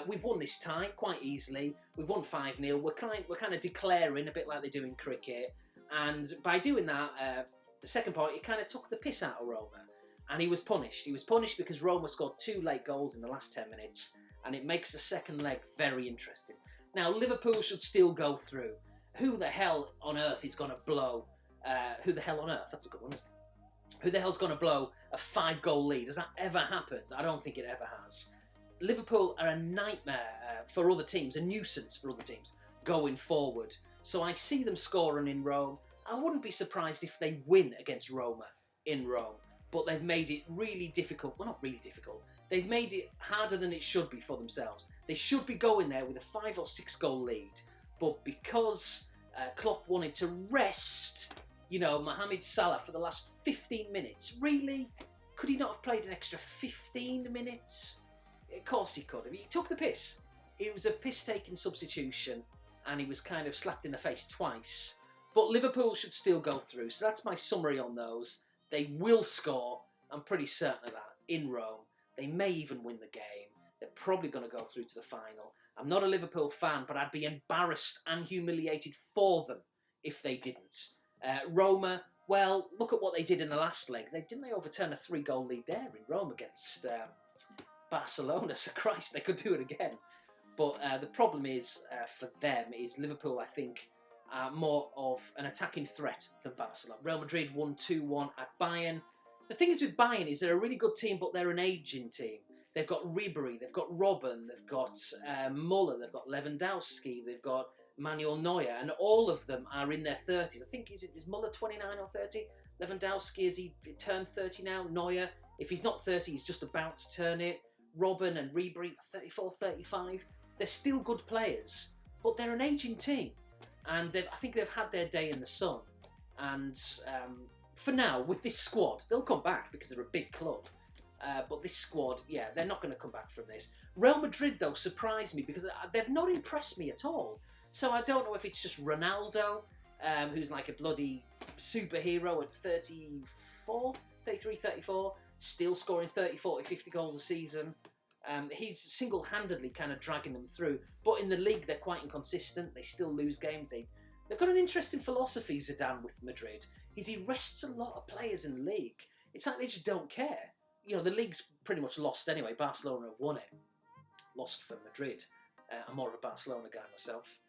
we've won this tie quite easily. We've won 5-0. We're kind of declaring a bit like they do in cricket. And by doing that, the second part, it kind of took the piss out of Roma. And he was punished. He was punished because Roma scored 2 late goals in the last 10 minutes. And it makes the second leg very interesting. Now, Liverpool should still go through. Who the hell on earth is going to blow... who the hell on earth? That's a good one, isn't it? Who the hell's going to blow a 5-goal lead? Has that ever happened? I don't think it ever has. Liverpool are a nightmare for other teams, a nuisance for other teams going forward. So I see them scoring in Rome. I wouldn't be surprised if they win against Roma in Rome. But they've made it really difficult. Well, not really difficult. They've made it harder than it should be for themselves. They should be going there with a 5 or 6 goal lead. But because Klopp wanted to rest... You know, Mohamed Salah for the last 15 minutes. Really? Could he not have played an extra 15 minutes? Of course he could have. He took the piss. It was a piss-taking substitution, and he was kind of slapped in the face twice. But Liverpool should still go through. So that's my summary on those. They will score, I'm pretty certain of that, in Rome. They may even win the game. They're probably going to go through to the final. I'm not a Liverpool fan, but I'd be embarrassed and humiliated for them if they didn't. Roma, well, look at what they did in the last leg. Didn't they overturn a 3-goal lead there in Rome against Barcelona? So Christ, they could do it again. But the problem is, for them, is Liverpool, I think, are more of an attacking threat than Barcelona. Real Madrid won 2-1 at Bayern. The thing is with Bayern is they're a really good team, but they're an ageing team. They've got Ribery, they've got Robben, they've got Muller, they've got Lewandowski, they've got Manuel Neuer, and all of them are in their 30s. I think, is Muller 29 or 30? Lewandowski, has he turned 30 now? Neuer, if he's not 30, he's just about to turn it. Robben and Ribery, 34, 35. They're still good players, but they're an ageing team. And I think they've had their day in the sun. And for now, with this squad, they'll come back because they're a big club. But this squad, yeah, they're not going to come back from this. Real Madrid, though, surprised me because they've not impressed me at all. So I don't know if it's just Ronaldo, who's like a bloody superhero at 34, 33, 34, still scoring 30, 40, 50 goals a season. He's single-handedly kind of dragging them through. But in the league, they're quite inconsistent. They still lose games. They've got an interesting philosophy, Zidane, with Madrid. He rests a lot of players in the league. It's like they just don't care. You know, the league's pretty much lost anyway. Barcelona have won it. Lost for Madrid. I'm more of a Barcelona guy myself.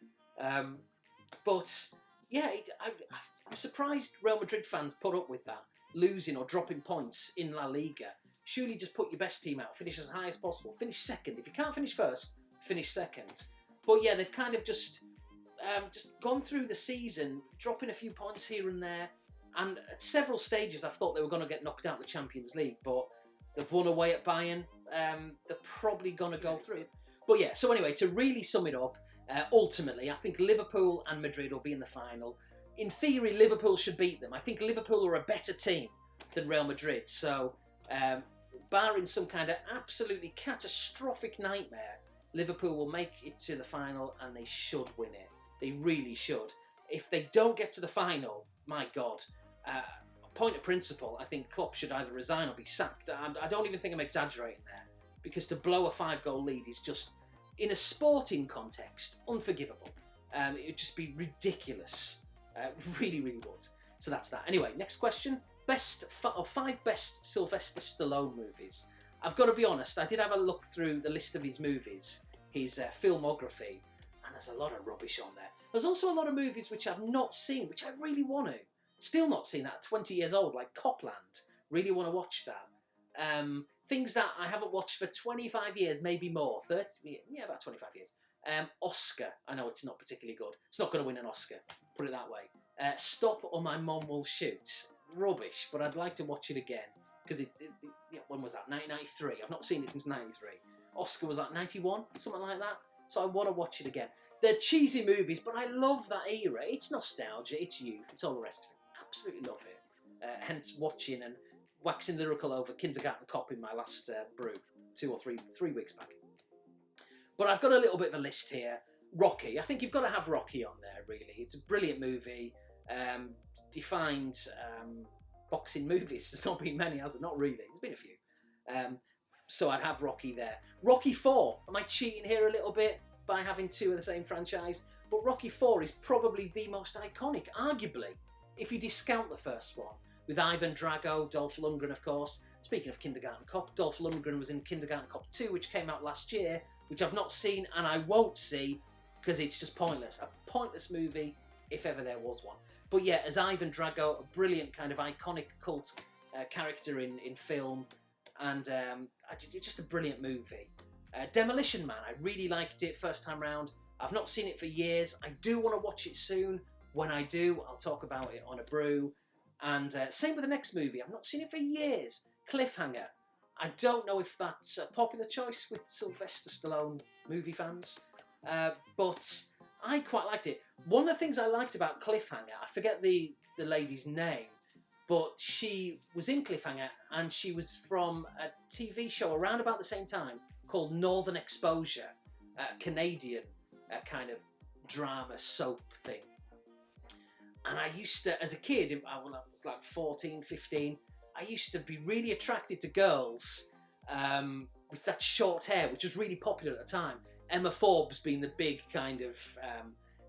But, yeah, I'm surprised Real Madrid fans put up with that. Losing or dropping points in La Liga. Surely just put your best team out. Finish as high as possible. Finish second. If you can't finish first, finish second. But, yeah, they've kind of just... just gone through the season, dropping a few points here and there, and at several stages I thought they were going to get knocked out of the Champions League, but they've won away at Bayern. They're probably going to go through. But yeah, so anyway, to really sum it up, ultimately, I think Liverpool and Madrid will be in the final. In theory, Liverpool should beat them. I think Liverpool are a better team than Real Madrid. So, barring some kind of absolutely catastrophic nightmare, Liverpool will make it to the final and they should win it. They really should. If they don't get to the final, my God, point of principle, I think Klopp should either resign or be sacked. I don't even think I'm exaggerating there, because to blow a 5-goal lead is just, in a sporting context, unforgivable. It would just be ridiculous. Really, really would. So that's that. Anyway, next question. Five best Sylvester Stallone movies. I've got to be honest, I did have a look through the list of his movies, his filmography, and there's a lot of rubbish on there. There's also a lot of movies which I've not seen, which I really want to. Still not seen that, 20 years old, like Copland. Really want to watch that. Things that I haven't watched for 25 years, maybe more. 30, yeah, about 25 years. Oscar. I know it's not particularly good. It's not going to win an Oscar, put it that way. Stop or My Mum Will Shoot. Rubbish, but I'd like to watch it again. Because when was that? 1993. I've not seen it since 93. Oscar was like 91, something like that. So I want to watch it again. They're cheesy movies, but I love that era. It's nostalgia, it's youth, it's all the rest of it. Absolutely love it. Hence watching and waxing lyrical over Kindergarten Cop in my last brew 2 or 3 weeks back. But I've got a little bit of a list here. Rocky. I think you've got to have Rocky on there, really. It's a brilliant movie. Defined boxing movies. There's not been many, has it? Not really. There's been a few. So I'd have Rocky there. Rocky 4. Am I cheating here a little bit by having 2 of the same franchise? But Rocky 4 is probably the most iconic, arguably, if you discount the first one. With Ivan Drago, Dolph Lundgren, of course. Speaking of Kindergarten Cop, Dolph Lundgren was in Kindergarten Cop 2, which came out last year, which I've not seen and I won't see because it's just pointless. A pointless movie, if ever there was one. But yeah, as Ivan Drago, a brilliant kind of iconic cult character in film, and it's just a brilliant movie. Demolition Man, I really liked it first time round. I've not seen it for years. I do want to watch it soon. When I do, I'll talk about it on a brew. And same with the next movie. I've not seen it for years. Cliffhanger. I don't know if that's a popular choice with Sylvester Stallone movie fans, but I quite liked it. One of the things I liked about Cliffhanger, I forget the lady's name, but she was in Cliffhanger and she was from a TV show around about the same time called Northern Exposure, a Canadian kind of drama soap thing. And I used to, as a kid, when I was like 14, 15, I used to be really attracted to girls with that short hair, which was really popular at the time. Emma Forbes being the big kind of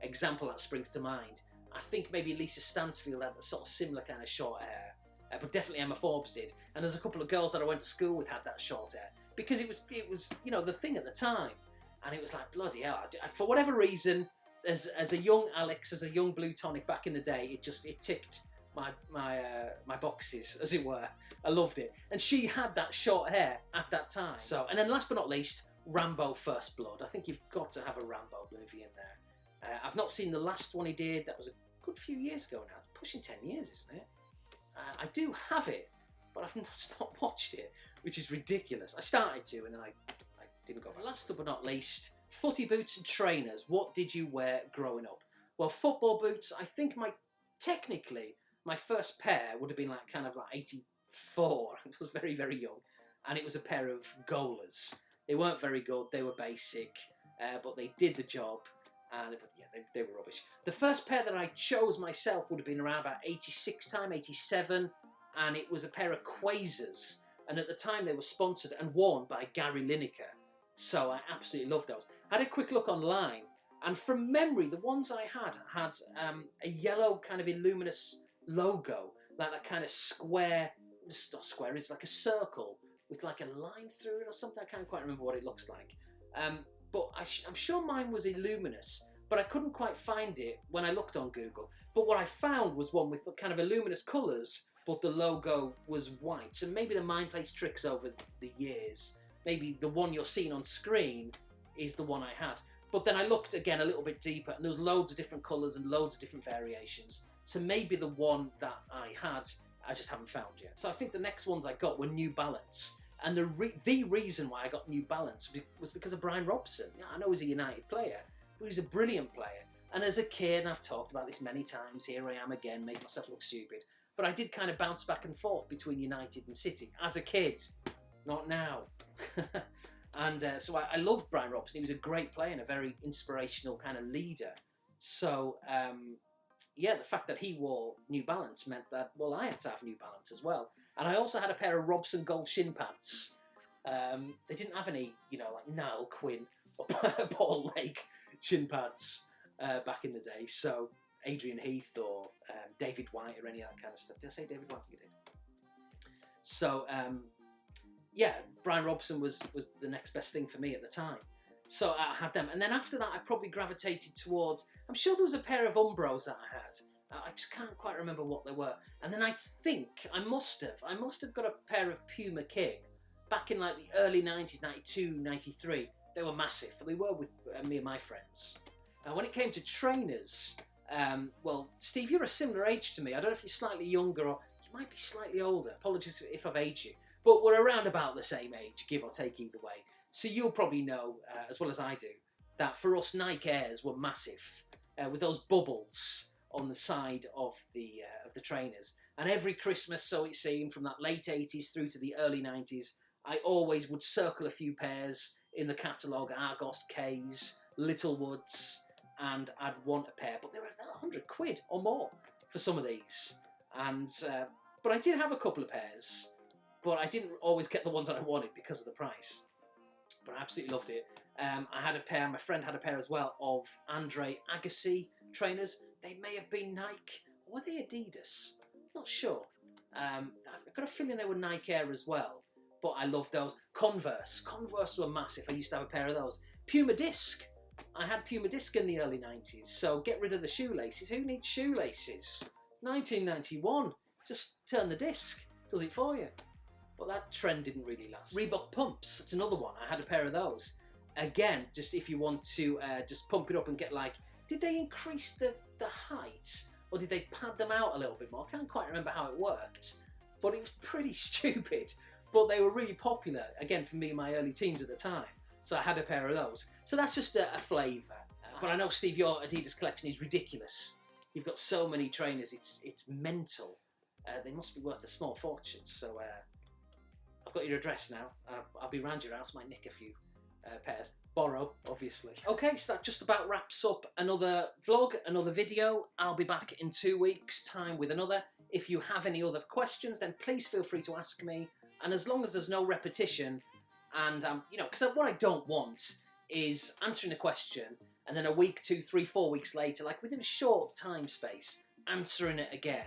example that springs to mind. I think maybe Lisa Stansfield had a sort of similar kind of short hair, but definitely Emma Forbes did. And there's a couple of girls that I went to school with had that short hair because it was the thing at the time, and it was like bloody hell. For whatever reason, as a young Alex, as a young Blue Tonic back in the day, it ticked my boxes, as it were. I loved it, and she had that short hair at that time. So, and then last but not least, Rambo First Blood. I think you've got to have a Rambo movie in there. I've not seen the last one he did. That was a good few years ago now. It's pushing 10 years, isn't it? I do have it, but I've not watched it, which is ridiculous. I started to, and then I didn't go. Last but not least, footy boots and trainers. What did you wear growing up? Well, football boots, I think technically, my first pair would have been like 84. I was very, very young. And it was a pair of Golas. They weren't very good. They were basic, but they did the job. And they were rubbish. The first pair that I chose myself would have been around about 86 time, 87. And it was a pair of Quasars. And at the time they were sponsored and worn by Gary Lineker. So I absolutely loved those. I had a quick look online. And from memory, the ones I had a yellow kind of illuminous logo. Like that kind of square. It's not square, it's like a circle with like a line through it or something. I can't quite remember what it looks like. But I'm sure mine was Illuminous, but I couldn't quite find it when I looked on Google. But what I found was one with kind of Illuminous colours, but the logo was white. So maybe the mind plays tricks over the years. Maybe the one you're seeing on screen is the one I had. But then I looked again a little bit deeper, and there was loads of different colours and loads of different variations. So maybe the one that I had, I just haven't found yet. So I think the next ones I got were New Balance. And the reason why I got New Balance was because of Brian Robson. Yeah, I know he's a United player, but he's a brilliant player. And as a kid, and I've talked about this many times, here I am again, making myself look stupid. But I did kind of bounce back and forth between United and City as a kid, not now. And so I loved Brian Robson. He was a great player and a very inspirational kind of leader. So, yeah, the fact that he wore New Balance meant that, well, I had to have New Balance as well. And I also had a pair of Robson gold shin pads. They didn't have any, you know, like Niall Quinn or Paul Lake shin pads back in the day. So Adrian Heath or David White or any of that kind of stuff. Did I say David White? You did. So, yeah, Brian Robson was the next best thing for me at the time. So I had them. And then after that, I probably gravitated towards... I'm sure there was a pair of Umbros that I had. I just can't quite remember what they were. And then I think I must have got a pair of Puma King back in like the early 90s, 92, 93. They were massive. They were with me and my friends. And when it came to trainers, well, Steve, you're a similar age to me. I don't know if you're slightly younger or you might be slightly older. Apologies if I've aged you. But we're around about the same age, give or take either way. So you'll probably know, as well as I do, that for us Nike Airs were massive, with those bubbles on the side of the trainers. And every Christmas, so it seemed, from that late 80s through to the early 90s, I always would circle a few pairs in the catalogue, Argos, K's, Littlewoods, and I'd want a pair. But they were £100 or more for some of these. And but I did have a couple of pairs, but I didn't always get the ones that I wanted because of the price. But I absolutely loved it. I had a pair, my friend had a pair as well, of Andre Agassi trainers. They may have been Nike, or were they Adidas? Not sure. I've got a feeling they were Nike Air as well, but I loved those. Converse were massive. I used to have a pair of those. Puma Disc. I had Puma Disc in the early 90s, so get rid of the shoelaces. Who needs shoelaces? It's 1991. Just turn the disc. Does it for you. But that trend didn't really last. Reebok pumps, that's another one. I had a pair of those. Again, just if you want to just pump it up and get like, did they increase the height? Or did they pad them out a little bit more? I can't quite remember how it worked. But it was pretty stupid. But they were really popular, again, for me in my early teens at the time. So I had a pair of those. So that's just a flavour. But I know, Steve, your Adidas collection is ridiculous. You've got so many trainers, it's mental. They must be worth a small fortune. So I've got your address now. I'll be around your house, might nick a few pairs. Borrow, obviously. Okay, so that just about wraps up another vlog, another video. I'll be back in 2 weeks' time with another. If you have any other questions, then please feel free to ask me. And as long as there's no repetition, and you know, because what I don't want is answering a question and then a week, 2, 3, 4 weeks later, like within a short time space, answering it again.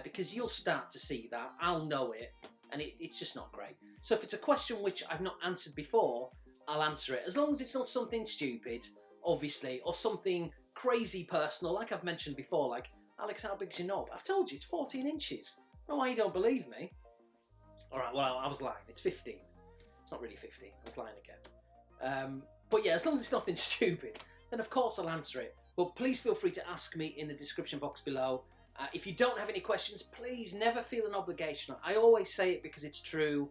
Because you'll start to see that, I'll know it, and it's just not great. So if it's a question which I've not answered before, I'll answer it. As long as it's not something stupid, obviously, or something crazy personal, like I've mentioned before, like, Alex, how big's your knob? I've told you, it's 14 inches. I don't know why you don't believe me. Alright, well, I was lying. It's 15. It's not really 15. I was lying again. But yeah, as long as it's nothing stupid, then of course I'll answer it. But please feel free to ask me in the description box below. If you don't have any questions, please never feel an obligation. I always say it because it's true.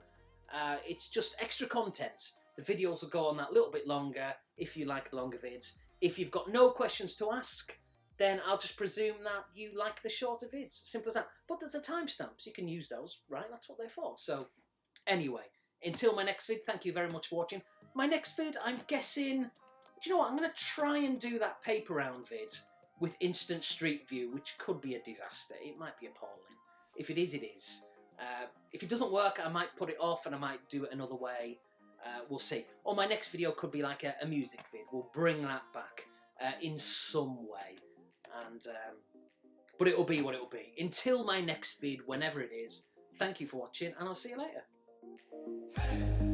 It's just extra content. The videos will go on that little bit longer if you like the longer vids. If you've got no questions to ask, then I'll just presume that you like the shorter vids. Simple as that. But there's a timestamp, so you can use those, right? That's what they're for. So anyway, until my next vid, thank you very much for watching. My next vid, I'm guessing... Do you know what? I'm going to try and do that paper round vid with instant street view, which could be a disaster. It might be appalling. If it is, it is. If it doesn't work, I might put it off and I might do it another way. We'll see. Or my next video could be like a music vid. We'll bring that back in some way. And but it will be what it will be. Until my next vid, whenever it is, thank you for watching, and I'll see you later.